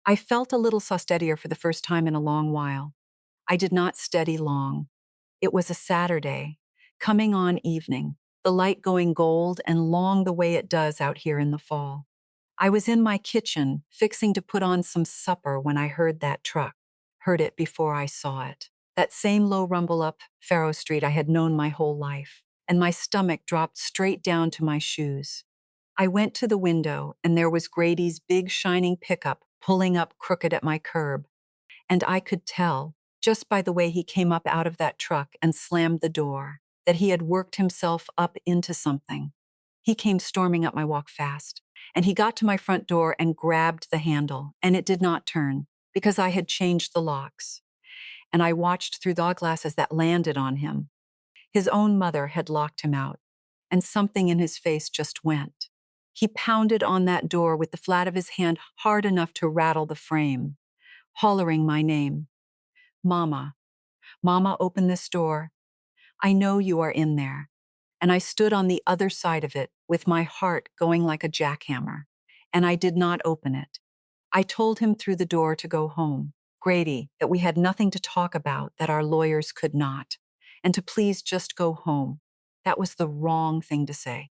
I felt a little steadier for the first time in a long while. I did not steady long. It was a Saturday, coming on evening, the light going gold and long the way it does out here in the fall. I was in my kitchen, fixing to put on some supper when I heard that truck. Heard it before I saw it. That same low rumble up Faro Street I had known my whole life, and my stomach dropped straight down to my shoes. I went to the window, and there was Grady's big shining pickup pulling up crooked at my curb, and I could tell, just by the way he came up out of that truck and slammed the door, that he had worked himself up into something. He came storming up my walk fast, and he got to my front door and grabbed the handle, and it did not turn, because I had changed the locks. And I watched through the glasses that landed on him. His own mother had locked him out, and something in his face just went. He pounded on that door with the flat of his hand hard enough to rattle the frame, hollering my name. Mama. "Mama, open this door. I know you are in there." And I stood on the other side of it with my heart going like a jackhammer. And I did not open it. I told him through the door to go home, Grady, that we had nothing to talk about, that our lawyers could not, and to please just go home. That was the wrong thing to say.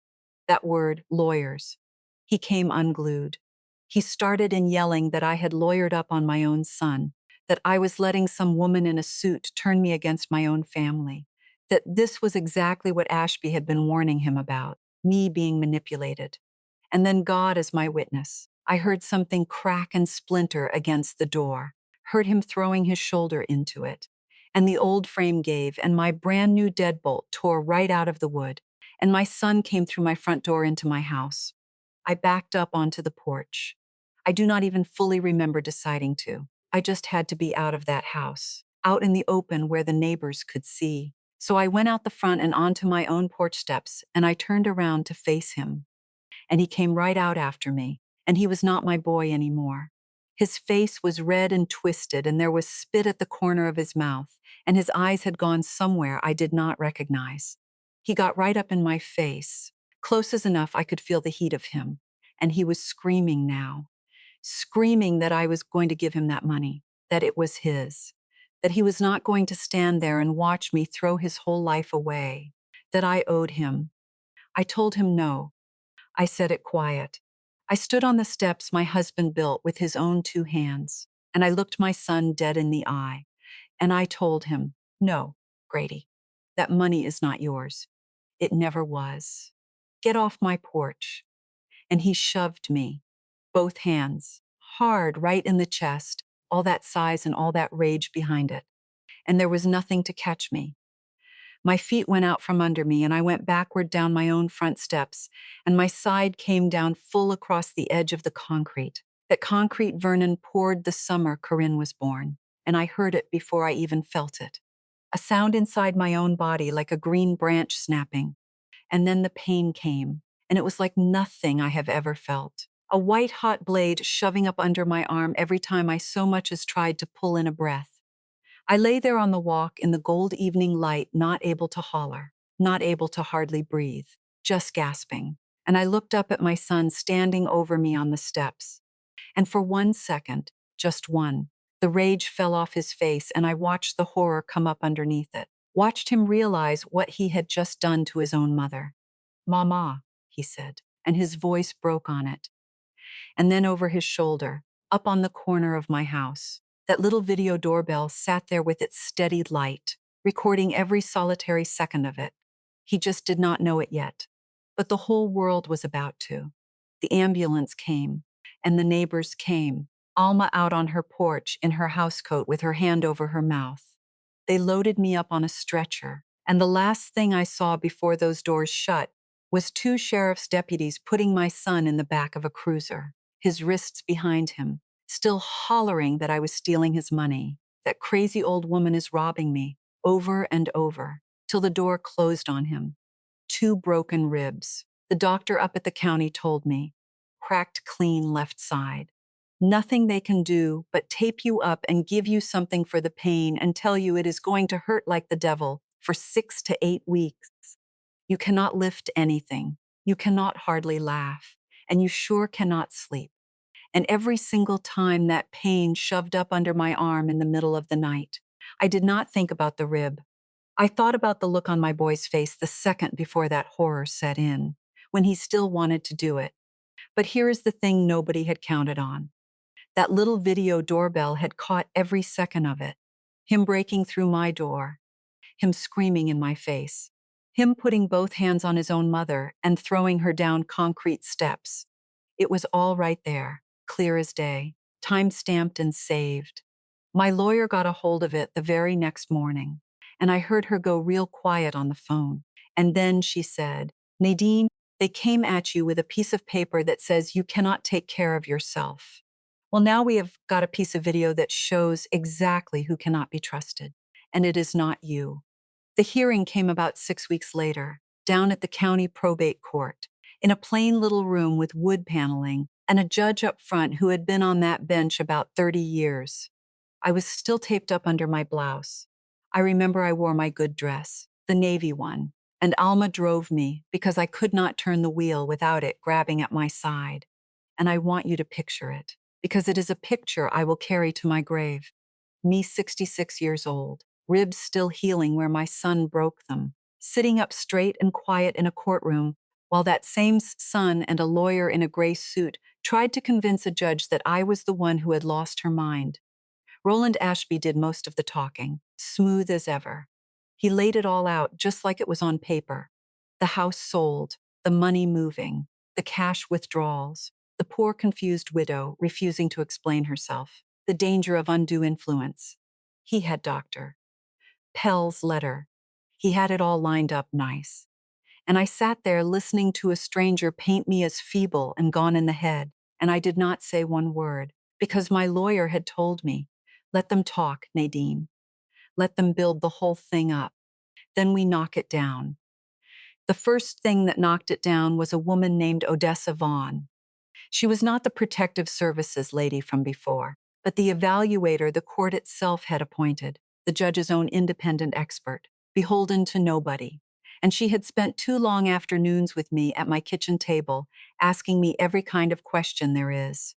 That word, lawyers. He came unglued. He started in yelling that I had lawyered up on my own son, that I was letting some woman in a suit turn me against my own family, that this was exactly what Ashby had been warning him about, me being manipulated. And then God as my witness. I heard something crack and splinter against the door, heard him throwing his shoulder into it. And the old frame gave, and my brand new deadbolt tore right out of the wood, and my son came through my front door into my house. I backed up onto the porch. I do not even fully remember deciding to. I just had to be out of that house, out in the open where the neighbors could see. So I went out the front and onto my own porch steps, and I turned around to face him. And he came right out after me, and he was not my boy anymore. His face was red and twisted, and there was spit at the corner of his mouth, and his eyes had gone somewhere I did not recognize. He got right up in my face, close as enough I could feel the heat of him, and he was screaming now, screaming that I was going to give him that money, that it was his, that he was not going to stand there and watch me throw his whole life away, that I owed him. I told him no. I said it quiet. I stood on the steps my husband built with his own two hands, and I looked my son dead in the eye, and I told him, "No, Grady, that money is not yours. It never was. Get off my porch." And he shoved me, both hands, hard right in the chest, all that size and all that rage behind it. And there was nothing to catch me. My feet went out from under me, and I went backward down my own front steps, and my side came down full across the edge of the concrete. That concrete Vernon poured the summer Corinne was born, and I heard it before I even felt it. A sound inside my own body like a green branch snapping. And then the pain came, and it was like nothing I have ever felt. A white-hot blade shoving up under my arm every time I so much as tried to pull in a breath. I lay there on the walk in the gold evening light, not able to holler, not able to hardly breathe, just gasping. And I looked up at my son standing over me on the steps. And for 1 second, just one, the rage fell off his face, and I watched the horror come up underneath it. Watched him realize what he had just done to his own mother. "Mama," he said, and his voice broke on it. And then over his shoulder, up on the corner of my house, that little video doorbell sat there with its steady light, recording every solitary second of it. He just did not know it yet. But the whole world was about to. The ambulance came, and the neighbors came, Alma out on her porch in her housecoat with her hand over her mouth. They loaded me up on a stretcher, and the last thing I saw before those doors shut was two sheriff's deputies putting my son in the back of a cruiser, his wrists behind him, still hollering that I was stealing his money, that crazy old woman is robbing me, over and over, till the door closed on him. 2 broken ribs. The doctor up at the county told me. Cracked clean left side. Nothing they can do but tape you up and give you something for the pain and tell you it is going to hurt like the devil for 6 to 8 weeks. You cannot lift anything. You cannot hardly laugh. And you sure cannot sleep. And every single time that pain shoved up under my arm in the middle of the night, I did not think about the rib. I thought about the look on my boy's face the second before that horror set in, when he still wanted to do it. But here is the thing nobody had counted on. That little video doorbell had caught every second of it. Him breaking through my door, him screaming in my face, him putting both hands on his own mother and throwing her down concrete steps. It was all right there, clear as day, time-stamped and saved. My lawyer got a hold of it the very next morning, and I heard her go real quiet on the phone. And then she said, "Nadine, they came at you with a piece of paper that says you cannot take care of yourself. Well, now we have got a piece of video that shows exactly who cannot be trusted, and it is not you." The hearing came about 6 weeks later, down at the county probate court, in a plain little room with wood paneling and a judge up front who had been on that bench about 30 years. I was still taped up under my blouse. I remember I wore my good dress, the navy one, and Alma drove me because I could not turn the wheel without it grabbing at my side. And I want you to picture it, because it is a picture I will carry to my grave. Me, 66 years old, ribs still healing where my son broke them, sitting up straight and quiet in a courtroom, while that same son and a lawyer in a gray suit tried to convince a judge that I was the one who had lost her mind. Roland Ashby did most of the talking, smooth as ever. He laid it all out just like it was on paper. The house sold, the money moving, the cash withdrawals, the poor confused widow refusing to explain herself, the danger of undue influence. He had Dr. Pell's letter. He had it all lined up nice. And I sat there listening to a stranger paint me as feeble and gone in the head, and I did not say one word, because my lawyer had told me, let them talk, Nadine. Let them build the whole thing up. Then we knock it down. The first thing that knocked it down was a woman named Odessa Vaughn. She was not the protective services lady from before, but the evaluator the court itself had appointed, the judge's own independent expert, beholden to nobody. And she had spent 2 long afternoons with me at my kitchen table, asking me every kind of question there is.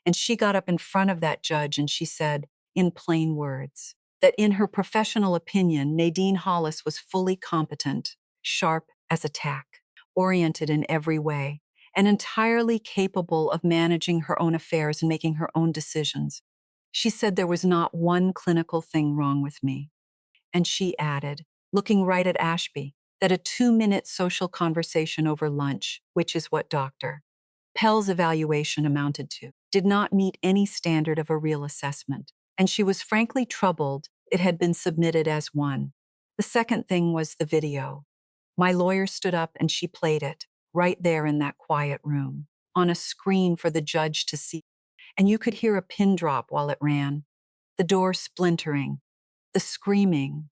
And she got up in front of that judge and she said, in plain words, that in her professional opinion, Nadine Hollis was fully competent, sharp as a tack, oriented in every way, and entirely capable of managing her own affairs and making her own decisions. She said there was not one clinical thing wrong with me. And she added, looking right at Ashby, that a 2-minute social conversation over lunch, which is what Dr. Pell's evaluation amounted to, did not meet any standard of a real assessment, and she was frankly troubled it had been submitted as one. The second thing was the video. My lawyer stood up and she played it, right there in that quiet room, on a screen for the judge to see, and you could hear a pin drop while it ran, the door splintering, the screaming,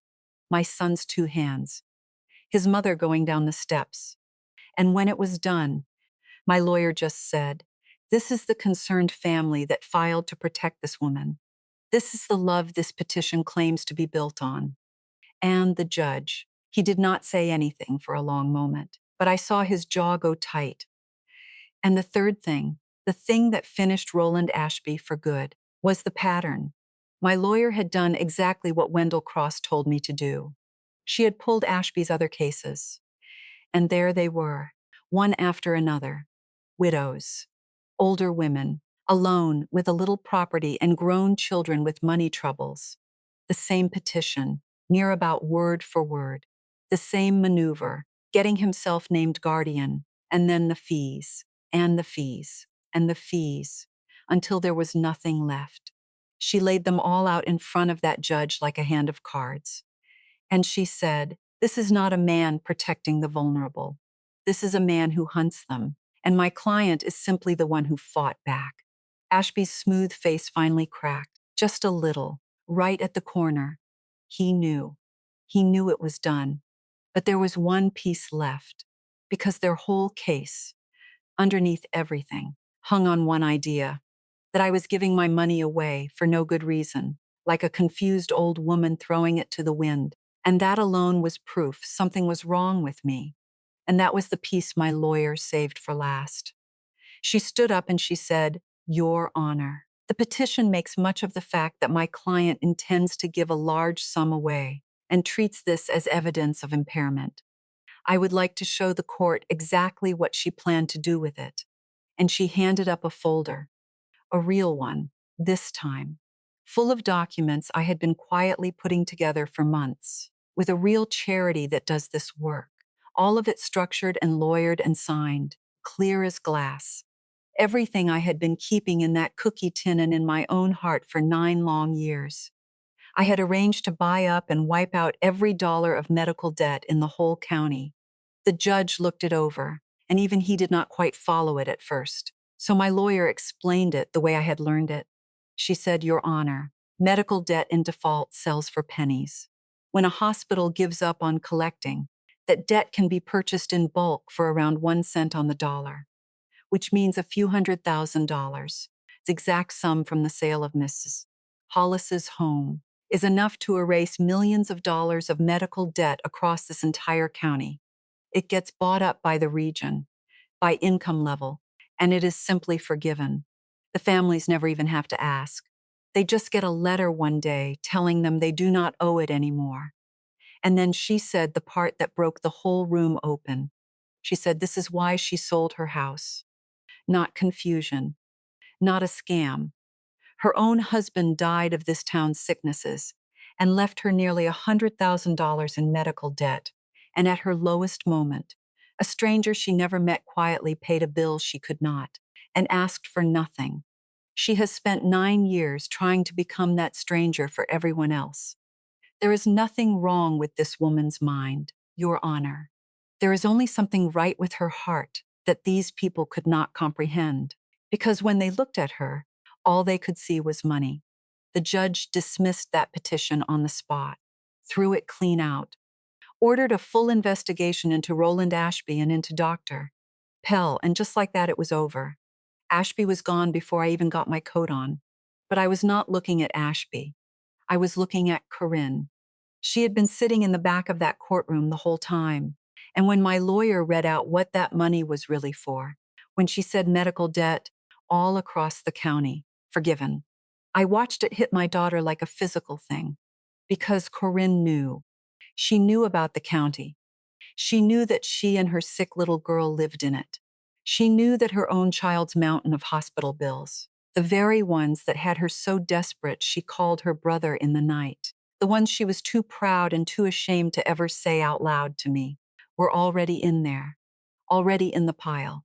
my son's 2 hands, his mother going down the steps. And when it was done, my lawyer just said, this is the concerned family that filed to protect this woman. This is the love this petition claims to be built on. And the judge, he did not say anything for a long moment, but I saw his jaw go tight. And the third thing, the thing that finished Roland Ashby for good, was the pattern. My lawyer had done exactly what Wendell Cross told me to do. She had pulled Ashby's other cases. And there they were, one after another. Widows, older women, alone with a little property and grown children with money troubles. The same petition, near about word for word. The same maneuver, getting himself named guardian, and then the fees, and the fees, and the fees, until there was nothing left. She laid them all out in front of that judge like a hand of cards. And she said, this is not a man protecting the vulnerable. This is a man who hunts them, and my client is simply the one who fought back. Ashby's smooth face finally cracked, just a little, right at the corner. He knew. He knew it was done. But there was one piece left, because their whole case, underneath everything, hung on one idea, that I was giving my money away for no good reason, like a confused old woman throwing it to the wind. And that alone was proof something was wrong with me. And that was the piece my lawyer saved for last. She stood up and she said, Your Honor, the petition makes much of the fact that my client intends to give a large sum away and treats this as evidence of impairment. I would like to show the court exactly what she planned to do with it. And she handed up a folder, a real one, this time, full of documents I had been quietly putting together for months, with a real charity that does this work, all of it structured and lawyered and signed, clear as glass. Everything I had been keeping in that cookie tin and in my own heart for 9 long years. I had arranged to buy up and wipe out every dollar of medical debt in the whole county. The judge looked it over, and even he did not quite follow it at first. So my lawyer explained it the way I had learned it. She said, Your Honor, medical debt in default sells for pennies. When a hospital gives up on collecting, that debt can be purchased in bulk for around 1 cent on the dollar, which means a few $100,000, the exact sum from the sale of Mrs. Hollis's home. is enough to erase millions of dollars of medical debt across this entire county. It gets bought up by the region, by income level, and it is simply forgiven. The families never even have to ask. They just get a letter one day telling them they do not owe it anymore. And then she said the part that broke the whole room open. She said this is why she sold her house. Not confusion, not a scam. Her own husband died of this town's sicknesses and left her nearly $100,000 in medical debt. And at her lowest moment, a stranger she never met quietly paid a bill she could not and asked for nothing. She has spent 9 years trying to become that stranger for everyone else. There is nothing wrong with this woman's mind, Your Honor. There is only something right with her heart that these people could not comprehend, because when they looked at her, all they could see was money. The judge dismissed that petition on the spot, threw it clean out, ordered a full investigation into Roland Ashby and into Dr. Pell, and just like that, it was over. Ashby was gone before I even got my coat on. But I was not looking at Ashby. I was looking at Corinne. She had been sitting in the back of that courtroom the whole time. And when my lawyer read out what that money was really for, when she said medical debt all across the county, forgiven, I watched it hit my daughter like a physical thing. Because Corinne knew. She knew about the county. She knew that she and her sick little girl lived in it. She knew that her own child's mountain of hospital bills, the very ones that had her so desperate she called her brother in the night, the ones she was too proud and too ashamed to ever say out loud to me, were already in there, already in the pile,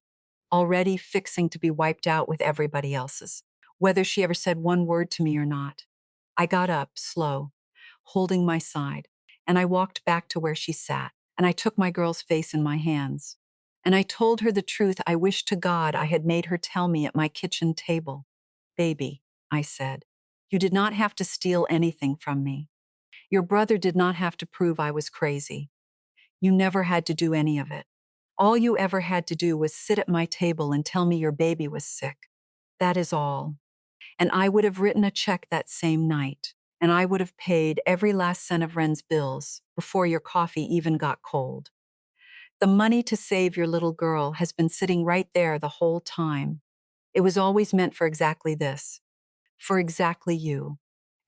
already fixing to be wiped out with everybody else's, whether she ever said one word to me or not. I got up, slow, holding my side, and I walked back to where she sat, and I took my girl's face in my hands. And I told her the truth I wished to God I had made her tell me at my kitchen table. Baby, I said, you did not have to steal anything from me. Your brother did not have to prove I was crazy. You never had to do any of it. All you ever had to do was sit at my table and tell me your baby was sick. That is all. And I would have written a check that same night, and I would have paid every last cent of Ren's bills before your coffee even got cold. The money to save your little girl has been sitting right there the whole time. It was always meant for exactly this, for exactly you.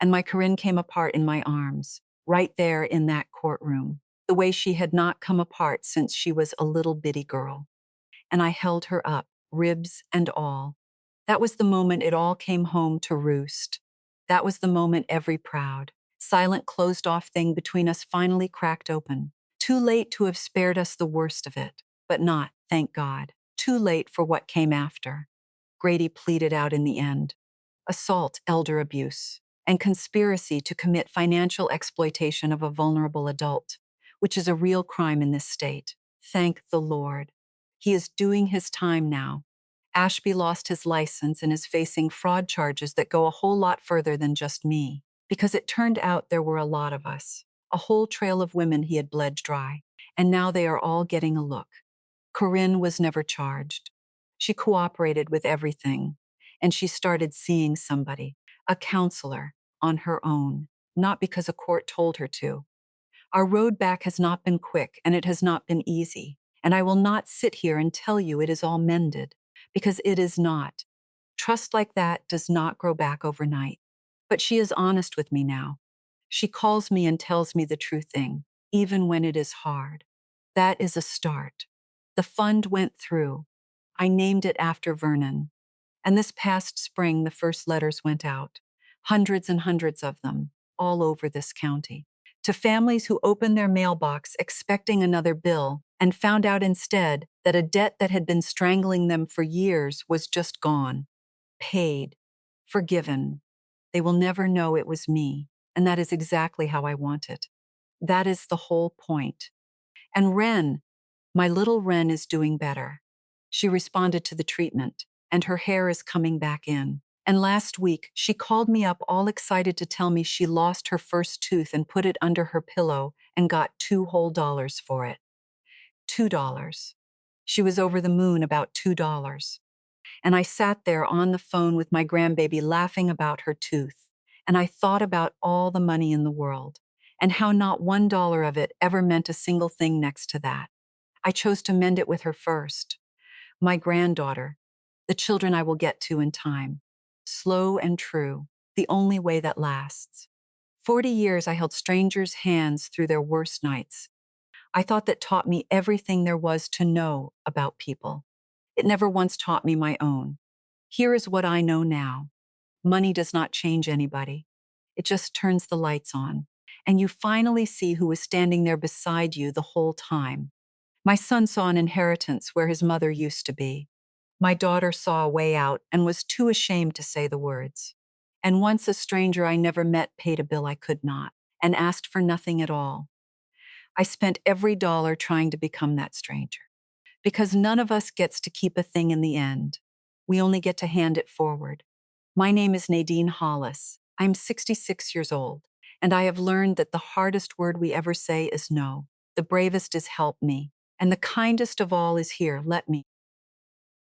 And my Corinne came apart in my arms, right there in that courtroom, the way she had not come apart since she was a little bitty girl. And I held her up, ribs and all. That was the moment it all came home to roost. That was the moment every proud, silent, closed-off thing between us finally cracked open. Too late to have spared us the worst of it, but not, thank God, too late for what came after. Grady pleaded out in the end. Assault, elder abuse, and conspiracy to commit financial exploitation of a vulnerable adult, which is a real crime in this state. Thank the Lord. He is doing his time now. Ashby lost his license and is facing fraud charges that go a whole lot further than just me, because it turned out there were a lot of us, a whole trail of women he had bled dry, and now they are all getting a look. Corinne was never charged. She cooperated with everything, and she started seeing somebody, a counselor, on her own, not because a court told her to. Our road back has not been quick, and it has not been easy, and I will not sit here and tell you it is all mended, because it is not. Trust like that does not grow back overnight. But she is honest with me now. She calls me and tells me the true thing, even when it is hard. That is a start. The fund went through. I named it after Vernon. And this past spring, the first letters went out, hundreds and hundreds of them, all over this county, to families who opened their mailbox expecting another bill and found out instead that a debt that had been strangling them for years was just gone, paid, forgiven. They will never know it was me, and that is exactly how I want it. That is the whole point. And Ren, my little Ren, is doing better. She responded to the treatment, and her hair is coming back in. And last week, she called me up all excited to tell me she lost her first tooth and put it under her pillow and got $2 whole for it. $2. She was over the moon about $2. And I sat there on the phone with my grandbaby laughing about her tooth. and I thought about all the money in the world and how not $1 of it ever meant a single thing next to that. I chose to mend it with her first, my granddaughter, the children I will get to in time. Slow and true, the only way that lasts. 40 years I held strangers' hands through their worst nights. I thought that taught me everything there was to know about people. It never once taught me my own. Here is what I know now. Money does not change anybody. It just turns the lights on, and you finally see who was standing there beside you the whole time. My son saw an inheritance where his mother used to be. My daughter saw a way out and was too ashamed to say the words. And once a stranger I never met paid a bill I could not, and asked for nothing at all. I spent every dollar trying to become that stranger. Because none of us gets to keep a thing in the end. We only get to hand it forward. My name is Nadine Hollis. I'm 66 years old, and I have learned that the hardest word we ever say is no. The bravest is help me, and the kindest of all is here, let me.